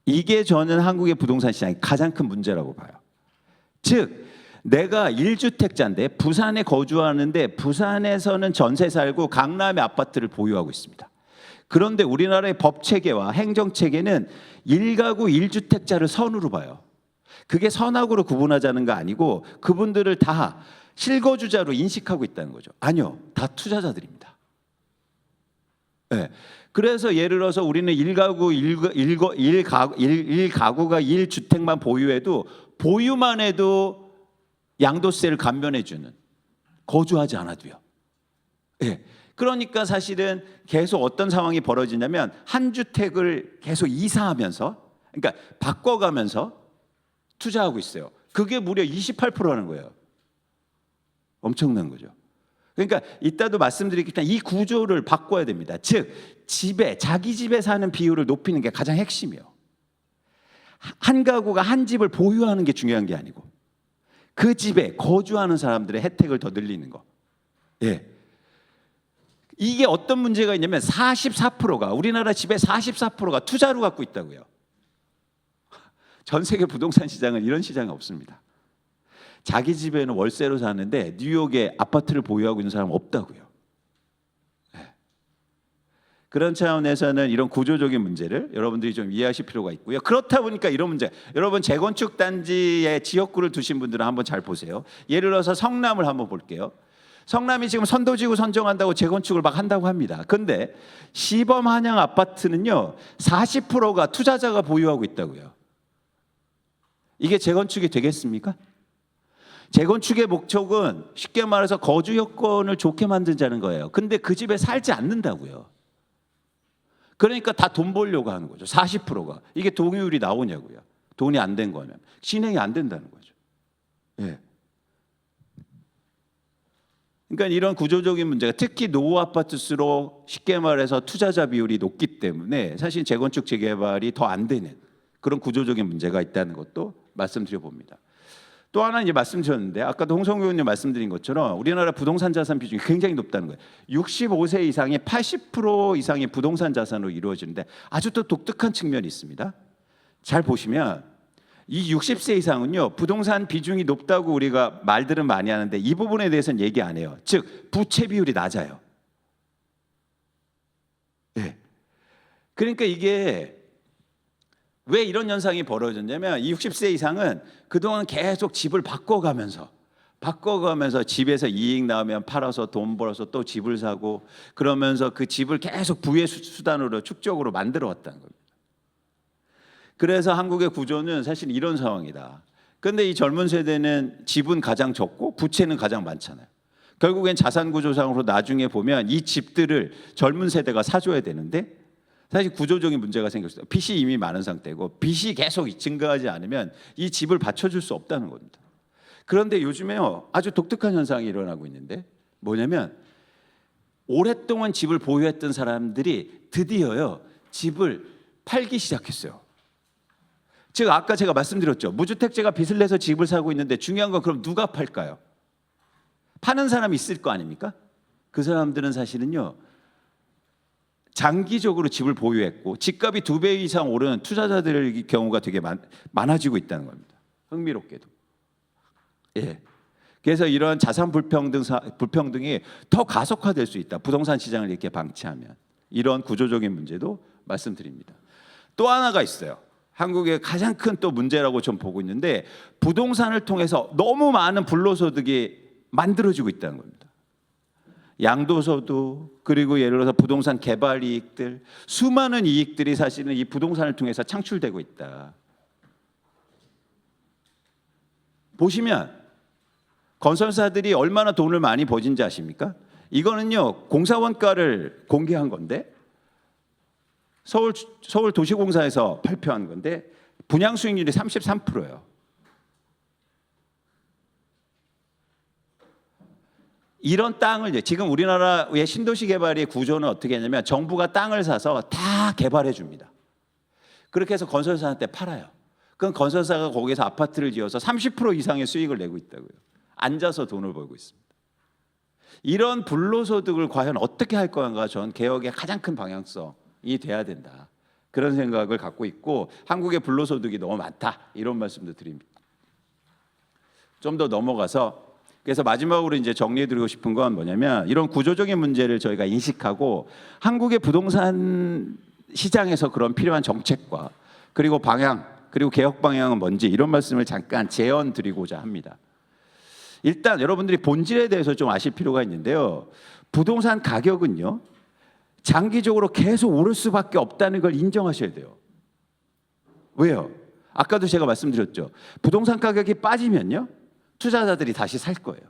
이게 저는 한국의 부동산 시장의 가장 큰 문제라고 봐요. 즉 내가 1주택자인데 부산에 거주하는데 부산에서는 전세 살고 강남의 아파트를 보유하고 있습니다. 그런데 우리나라의 법 체계와 행정 체계는 1가구 1주택자를 선으로 봐요. 그게 선악으로 구분하자는 거 아니고 그분들을 다 실거주자로 인식하고 있다는 거죠. 아니요, 다 투자자들입니다. 네. 그래서 예를 들어서 우리는 1가구가 1주택만 보유해도 보유만 해도 양도세를 감면해주는, 거주하지 않아도요. 네. 그러니까 사실은 계속 어떤 상황이 벌어지냐면 한 주택을 계속 이사하면서, 그러니까 바꿔가면서 투자하고 있어요. 그게 무려 28%라는 거예요. 엄청난 거죠. 그러니까 이따도 말씀드리겠지만 이 구조를 바꿔야 됩니다. 즉 자기 집에 사는 비율을 높이는 게 가장 핵심이에요. 한 가구가 한 집을 보유하는 게 중요한 게 아니고 그 집에 거주하는 사람들의 혜택을 더 늘리는 거. 예. 이게 어떤 문제가 있냐면 44%가 우리나라 집의 44%가 투자로 갖고 있다고요. 전 세계 부동산 시장은 이런 시장이 없습니다. 자기 집에는 월세로 사는데 뉴욕에 아파트를 보유하고 있는 사람 없다고요. 네. 그런 차원에서는 이런 구조적인 문제를 여러분들이 좀 이해하실 필요가 있고요. 그렇다 보니까 이런 문제, 여러분 재건축 단지에 지역구를 두신 분들은 한번 잘 보세요. 예를 들어서 성남을 한번 볼게요. 성남이 지금 선도지구 선정한다고 재건축을 막 한다고 합니다. 근데 시범 한양 아파트는요 40%가 투자자가 보유하고 있다고요. 이게 재건축이 되겠습니까? 재건축의 목적은 쉽게 말해서 거주 여건을 좋게 만들자는 거예요. 근데 그 집에 살지 않는다고요. 그러니까 다 돈 벌려고 하는 거죠. 40%가. 이게 동의율이 나오냐고요. 돈이 안 된 거면 진행이 안 된다는 거죠. 예. 그러니까 이런 구조적인 문제가 특히 노후 아파트수록 쉽게 말해서 투자자 비율이 높기 때문에 사실 재건축 재개발이 더 안 되는 그런 구조적인 문제가 있다는 것도 말씀드려 봅니다. 또 하나 이제 말씀드렸는데 아까도 홍성규 의원님 말씀드린 것처럼 우리나라 부동산 자산 비중이 굉장히 높다는 거예요. 65세 이상의 80% 이상의 부동산 자산으로 이루어지는데 아주 또 독특한 측면이 있습니다. 잘 보시면 이 60세 이상은요 부동산 비중이 높다고 우리가 말들은 많이 하는데 이 부분에 대해서는 얘기 안 해요. 즉 부채 비율이 낮아요. 네. 그러니까 이게 왜 이런 현상이 벌어졌냐면 이 60세 이상은 그동안 계속 집을 바꿔가면서 집에서 이익 나오면 팔아서 돈 벌어서 또 집을 사고 그러면서 그 집을 계속 부의 수단으로 축적으로 만들어 왔다는 겁니다. 그래서 한국의 구조는 사실 이런 상황이다. 그런데 이 젊은 세대는 집은 가장 적고 부채는 가장 많잖아요. 결국엔 자산 구조상으로 나중에 보면 이 집들을 젊은 세대가 사줘야 되는데 사실 구조적인 문제가 생겼어요. 빚이 이미 많은 상태고 빚이 계속 증가하지 않으면 이 집을 받쳐줄 수 없다는 겁니다. 그런데 요즘에요 아주 독특한 현상이 일어나고 있는데 뭐냐면 오랫동안 집을 보유했던 사람들이 드디어요 집을 팔기 시작했어요. 즉 아까 제가 말씀드렸죠. 무주택자가 빚을 내서 집을 사고 있는데 중요한 건 그럼 누가 팔까요? 파는 사람이 있을 거 아닙니까? 그 사람들은 사실은요 장기적으로 집을 보유했고 집값이 2배 이상 오르는 투자자들의 경우가 되게 많아지고 있다는 겁니다. 흥미롭게도. 예. 그래서 이런 자산 불평등이 더 가속화될 수 있다. 부동산 시장을 이렇게 방치하면 이런 구조적인 문제도 말씀드립니다. 또 하나가 있어요. 한국의 가장 큰 또 문제라고 좀 보고 있는데 부동산을 통해서 너무 많은 불로소득이 만들어지고 있다는 겁니다. 양도소득 그리고 예를 들어서 부동산 개발 이익들 수많은 이익들이 사실은 이 부동산을 통해서 창출되고 있다. 보시면 건설사들이 얼마나 돈을 많이 버진지 아십니까? 이거는요 공사원가를 공개한 건데 서울 도시공사에서 발표한 건데 분양 수익률이 33%예요. 이런 땅을 지금 우리나라의 신도시 개발의 구조는 어떻게 하냐면 정부가 땅을 사서 다 개발해 줍니다. 그렇게 해서 건설사한테 팔아요. 그럼 건설사가 거기서 아파트를 지어서 30% 이상의 수익을 내고 있다고요. 앉아서 돈을 벌고 있습니다. 이런 불로소득을 과연 어떻게 할 건가 전 개혁의 가장 큰 방향성이 돼야 된다. 그런 생각을 갖고 있고 한국의 불로소득이 너무 많다. 이런 말씀도 드립니다. 좀 더 넘어가서 그래서 마지막으로 이제 정리해드리고 싶은 건 뭐냐면 이런 구조적인 문제를 저희가 인식하고 한국의 부동산 시장에서 그런 필요한 정책과 그리고 방향 그리고 개혁 방향은 뭔지 이런 말씀을 잠깐 제언 드리고자 합니다. 일단 여러분들이 본질에 대해서 좀 아실 필요가 있는데요. 부동산 가격은요 장기적으로 계속 오를 수밖에 없다는 걸 인정하셔야 돼요. 왜요? 아까도 제가 말씀드렸죠. 부동산 가격이 빠지면요 투자자들이 다시 살 거예요.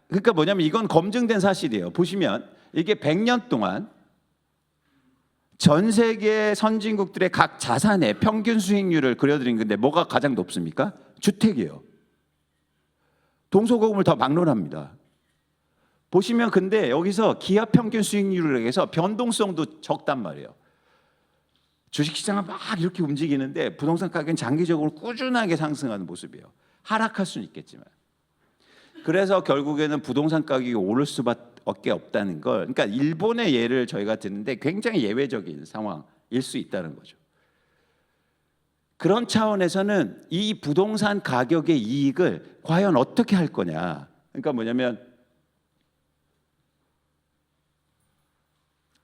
그러니까 뭐냐면 이건 검증된 사실이에요. 보시면 이게 100년 동안 전 세계 선진국들의 각 자산의 평균 수익률을 그려드린 건데 뭐가 가장 높습니까? 주택이에요. 동서고금을 다 막론합니다. 보시면 근데 여기서 기업 평균 수익률을 해서 변동성도 적단 말이에요. 주식시장은 막 이렇게 움직이는데 부동산 가격은 장기적으로 꾸준하게 상승하는 모습이에요. 하락할 수는 있겠지만. 그래서 결국에는 부동산 가격이 오를 수밖에 없다는 걸 그러니까 일본의 예를 저희가 듣는데 굉장히 예외적인 상황일 수 있다는 거죠. 그런 차원에서는 이 부동산 가격의 이익을 과연 어떻게 할 거냐. 그러니까 뭐냐면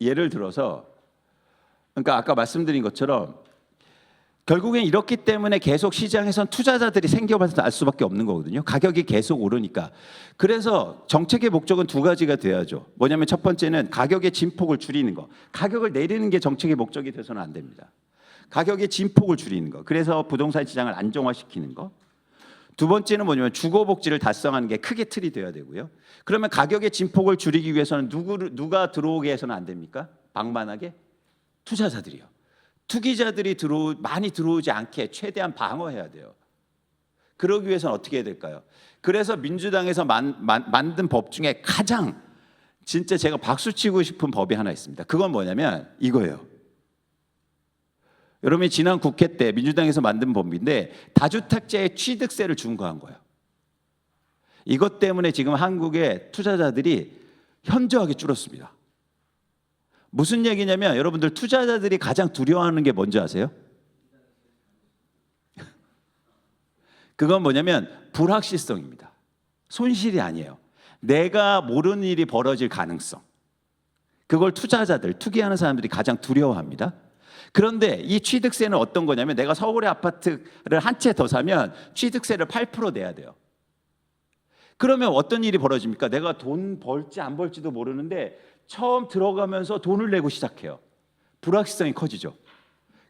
예를 들어서 그러니까 아까 말씀드린 것처럼 결국엔 이렇기 때문에 계속 시장에선 투자자들이 생겨봐서 알 수밖에 없는 거거든요. 가격이 계속 오르니까. 그래서 정책의 목적은 두 가지가 돼야죠. 뭐냐면 첫 번째는 가격의 진폭을 줄이는 거. 가격을 내리는 게 정책의 목적이 돼서는 안 됩니다. 가격의 진폭을 줄이는 거. 그래서 부동산 시장을 안정화시키는 거. 두 번째는 뭐냐면 주거복지를 달성하는 게 크게 틀이 돼야 되고요. 그러면 가격의 진폭을 줄이기 위해서는 누가 들어오게 해서는 안 됩니까? 방만하게? 투자자들이요. 투기자들이 많이 들어오지 않게 최대한 방어해야 돼요. 그러기 위해서는 어떻게 해야 될까요? 그래서 민주당에서 만든 법 중에 가장 진짜 제가 박수치고 싶은 법이 하나 있습니다. 그건 뭐냐면 이거예요. 여러분이 지난 국회 때 민주당에서 만든 법인데 다주택자의 취득세를 중과한 거예요. 이것 때문에 지금 한국의 투자자들이 현저하게 줄었습니다. 무슨 얘기냐면 여러분들 투자자들이 가장 두려워하는 게 뭔지 아세요? 그건 뭐냐면 불확실성입니다. 손실이 아니에요. 내가 모르는 일이 벌어질 가능성. 그걸 투자자들, 투기하는 사람들이 가장 두려워합니다. 그런데 이 취득세는 어떤 거냐면 내가 서울의 아파트를 한 채 더 사면 취득세를 8% 내야 돼요. 그러면 어떤 일이 벌어집니까? 내가 돈 벌지 안 벌지도 모르는데 처음 들어가면서 돈을 내고 시작해요. 불확실성이 커지죠.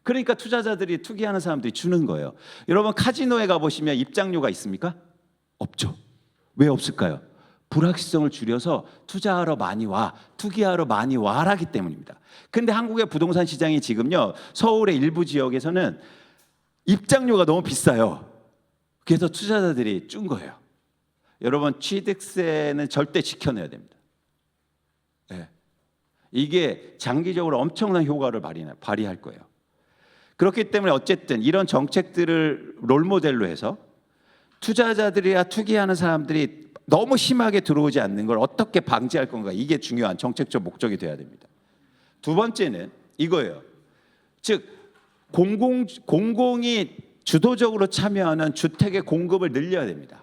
그러니까 투자자들이 투기하는 사람들이 주는 거예요. 여러분 카지노에 가보시면 입장료가 있습니까? 없죠. 왜 없을까요? 불확실성을 줄여서 투자하러 많이 와, 투기하러 많이 와라기 때문입니다. 근데 한국의 부동산 시장이 지금요, 서울의 일부 지역에서는 입장료가 너무 비싸요. 그래서 투자자들이 준 거예요. 여러분 취득세는 절대 지켜내야 됩니다. 네. 이게 장기적으로 엄청난 효과를 발휘할 거예요. 그렇기 때문에 어쨌든 이런 정책들을 롤모델로 해서 투자자들이야 투기하는 사람들이 너무 심하게 들어오지 않는 걸 어떻게 방지할 건가, 이게 중요한 정책적 목적이 돼야 됩니다. 두 번째는 이거예요. 즉 공공이 주도적으로 참여하는 주택의 공급을 늘려야 됩니다.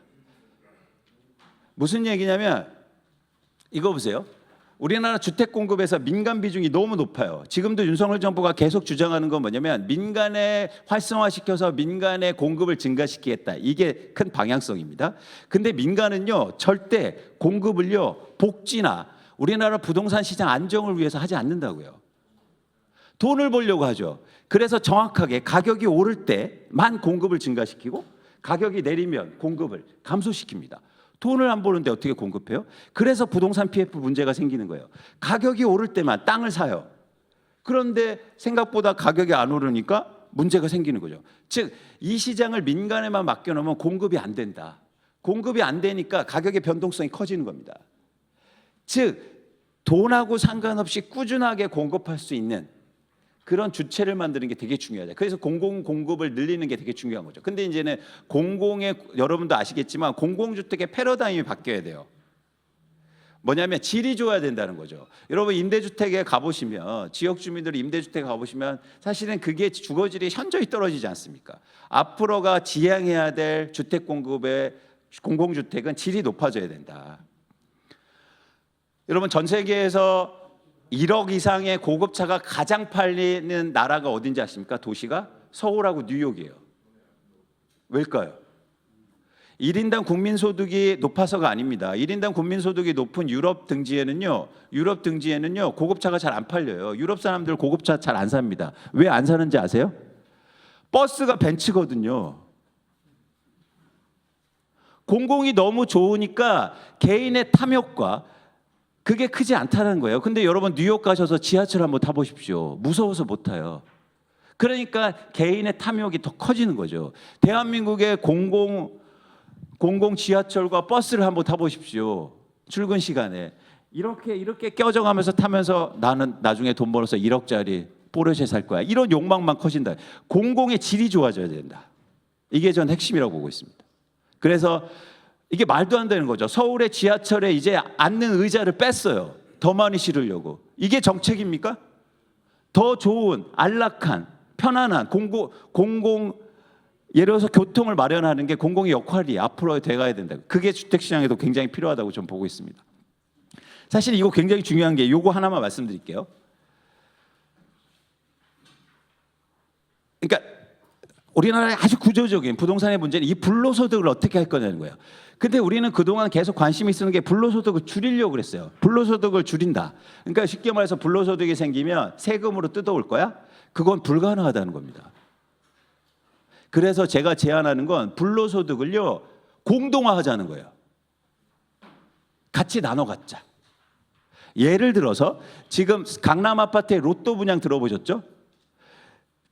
무슨 얘기냐면 이거 보세요. 우리나라 주택 공급에서 민간 비중이 너무 높아요. 지금도 윤석열 정부가 계속 주장하는 건 뭐냐면 민간에 활성화시켜서 민간의 공급을 증가시키겠다. 이게 큰 방향성입니다. 근데 민간은요, 절대 공급을요, 복지나 우리나라 부동산 시장 안정을 위해서 하지 않는다고요. 돈을 벌려고 하죠. 그래서 정확하게 가격이 오를 때만 공급을 증가시키고 가격이 내리면 공급을 감소시킵니다. 돈을 안 버는데 어떻게 공급해요? 그래서 부동산 PF 문제가 생기는 거예요. 가격이 오를 때만 땅을 사요. 그런데 생각보다 가격이 안 오르니까 문제가 생기는 거죠. 즉, 이 시장을 민간에만 맡겨놓으면 공급이 안 된다. 공급이 안 되니까 가격의 변동성이 커지는 겁니다. 즉, 돈하고 상관없이 꾸준하게 공급할 수 있는 그런 주체를 만드는 게 되게 중요하죠. 그래서 공공 공급을 늘리는 게 되게 중요한 거죠. 근데 이제는 여러분도 아시겠지만 공공주택의 패러다임이 바뀌어야 돼요. 뭐냐면 질이 좋아야 된다는 거죠. 여러분 임대주택에 가보시면, 지역 주민들이 임대주택에 가보시면 사실은 그게 주거질이 현저히 떨어지지 않습니까? 앞으로가 지향해야 될 주택 공급의 공공주택은 질이 높아져야 된다. 여러분 전 세계에서 1억 이상의 고급차가 가장 팔리는 나라가 어딘지 아십니까? 도시가 서울하고 뉴욕이에요. 왜일까요? 1인당 국민소득이 높아서가 아닙니다. 1인당 국민소득이 높은 유럽 등지에는요, 고급차가 잘 안 팔려요. 유럽 사람들 고급차 잘 안 삽니다. 왜 안 사는지 아세요? 버스가 벤츠거든요. 공공이 너무 좋으니까 개인의 탐욕과 그게 크지 않다는 거예요. 근데 여러분 뉴욕 가셔서 지하철 한번 타보십시오. 무서워서 못 타요. 그러니까 개인의 탐욕이 더 커지는 거죠. 대한민국의 공공 지하철과 버스를 한번 타보십시오. 출근 시간에 이렇게 껴져가면서 타면서 나는 나중에 돈 벌어서 1억짜리 포르쉐 살 거야. 이런 욕망만 커진다. 공공의 질이 좋아져야 된다. 이게 전 핵심이라고 보고 있습니다. 그래서 이게 말도 안 되는 거죠. 서울의 지하철에 이제 앉는 의자를 뺐어요. 더 많이 실으려고. 이게 정책입니까? 더 좋은, 안락한, 편안한 공공 예를 들어서 교통을 마련하는 게 공공의 역할이 앞으로 돼가야 된다. 그게 주택시장에도 굉장히 필요하다고 좀 보고 있습니다. 사실 이거 굉장히 중요한 게 요거 하나만 말씀드릴게요. 그러니까 우리나라의 아주 구조적인 부동산의 문제는 이 불로소득을 어떻게 할 거냐는 거예요. 근데 우리는 그동안 계속 관심이 쓰는 게 불로소득을 줄이려고 그랬어요. 불로소득을 줄인다. 그러니까 쉽게 말해서 불로소득이 생기면 세금으로 뜯어올 거야? 그건 불가능하다는 겁니다. 그래서 제가 제안하는 건 불로소득을요 공동화하자는 거예요. 같이 나눠 갖자. 예를 들어서 지금 강남 아파트의 로또 분양 들어보셨죠?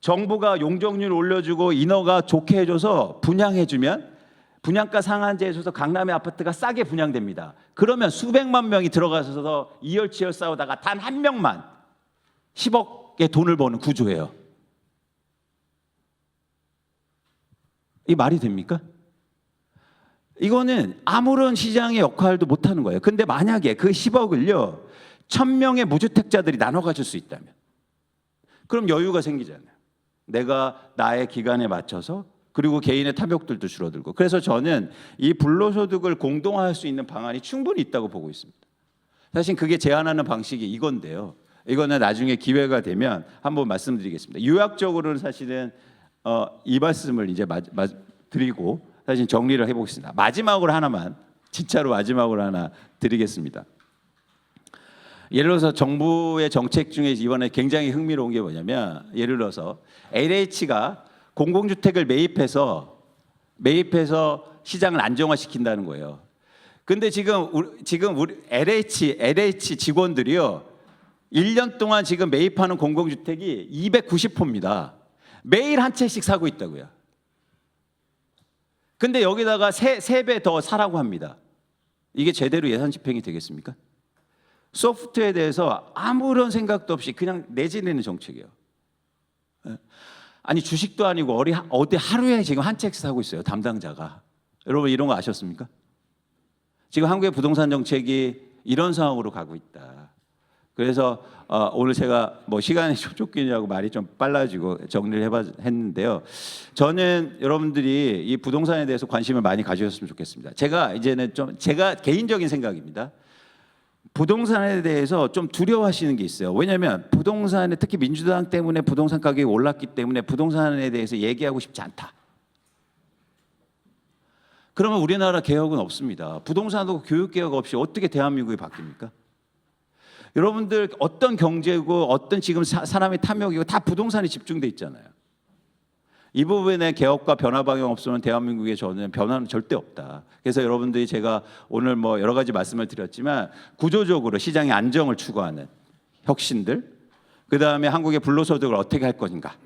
정부가 용적률 올려주고 인허가 좋게 해줘서 분양해주면 분양가 상한제 해줘서 강남의 아파트가 싸게 분양됩니다. 그러면 수백만 명이 들어가서 이열치열 싸우다가 단 한 명만 10억의 돈을 버는 구조예요. 이 말이 됩니까? 이거는 아무런 시장의 역할도 못하는 거예요. 근데 만약에 그 10억을요 1000명의 무주택자들이 나눠 가질 수 있다면 그럼 여유가 생기잖아요. 내가 나의 기간에 맞춰서 그리고 개인의 탐욕들도 줄어들고 그래서 저는 이 불로소득을 공동화할 수 있는 방안이 충분히 있다고 보고 있습니다. 사실 그게 제안하는 방식이 이건데요. 이거는 나중에 기회가 되면 한번 말씀드리겠습니다. 요약적으로는 사실은 이 말씀을 이제 드리고 사실 정리를 해보겠습니다. 마지막으로 하나만 진짜로 마지막으로 하나 드리겠습니다. 예를 들어서 정부의 정책 중에 이번에 굉장히 흥미로운 게 뭐냐면 예를 들어서 LH가 공공주택을 매입해서 시장을 안정화시킨다는 거예요. 근데 지금 우리 LH 직원들이요 1년 동안 지금 매입하는 공공주택이 290호입니다. 매일 한 채씩 사고 있다고요. 근데 여기다가 세 배 더 사라고 합니다. 이게 제대로 예산 집행이 되겠습니까? 소프트에 대해서 아무런 생각도 없이 그냥 내지내는 정책이에요. 아니 주식도 아니고 어디 하루에 지금 한 채씩 사고 있어요. 담당자가. 여러분 이런 거 아셨습니까? 지금 한국의 부동산 정책이 이런 상황으로 가고 있다. 그래서 오늘 제가 뭐 시간이 좀 쫓기냐고 말이 좀 빨라지고 정리를 했는데요. 저는 여러분들이 이 부동산에 대해서 관심을 많이 가지셨으면 좋겠습니다. 제가 이제는 좀 제가 개인적인 생각입니다. 부동산에 대해서 좀 두려워하시는 게 있어요. 왜냐하면 부동산에 특히 민주당 때문에 부동산 가격이 올랐기 때문에 부동산에 대해서 얘기하고 싶지 않다. 그러면 우리나라 개혁은 없습니다. 부동산도 교육 개혁 없이 어떻게 대한민국이 바뀝니까? 여러분들 어떤 경제고 어떤 지금 사람의 탐욕이고 다 부동산에 집중돼 있잖아요. 이 부분에 개혁과 변화 방향 없으면 대한민국에 저는 변화는 절대 없다. 그래서 여러분들이 제가 오늘 뭐 여러 가지 말씀을 드렸지만 구조적으로 시장의 안정을 추구하는 혁신들, 그 다음에 한국의 불로소득을 어떻게 할 것인가,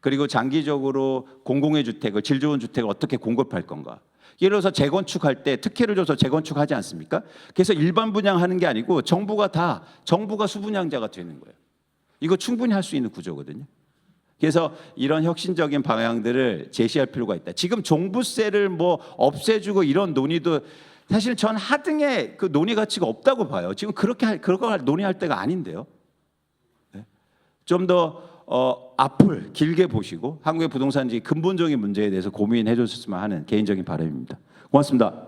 그리고 장기적으로 공공의 주택을 질 좋은 주택을 어떻게 공급할 건가. 예를 들어서 재건축할 때 특혜를 줘서 재건축하지 않습니까? 그래서 일반 분양하는 게 아니고 정부가 수분양자가 되는 거예요. 이거 충분히 할 수 있는 구조거든요. 그래서 이런 혁신적인 방향들을 제시할 필요가 있다. 지금 종부세를 뭐 없애주고 이런 논의도 사실 전 하등의 그 논의 가치가 없다고 봐요. 지금 그거 논의할 때가 아닌데요. 네? 좀 더 앞을 길게 보시고 한국의 부동산지 근본적인 문제에 대해서 고민해 줬으면 하는 개인적인 바람입니다. 고맙습니다.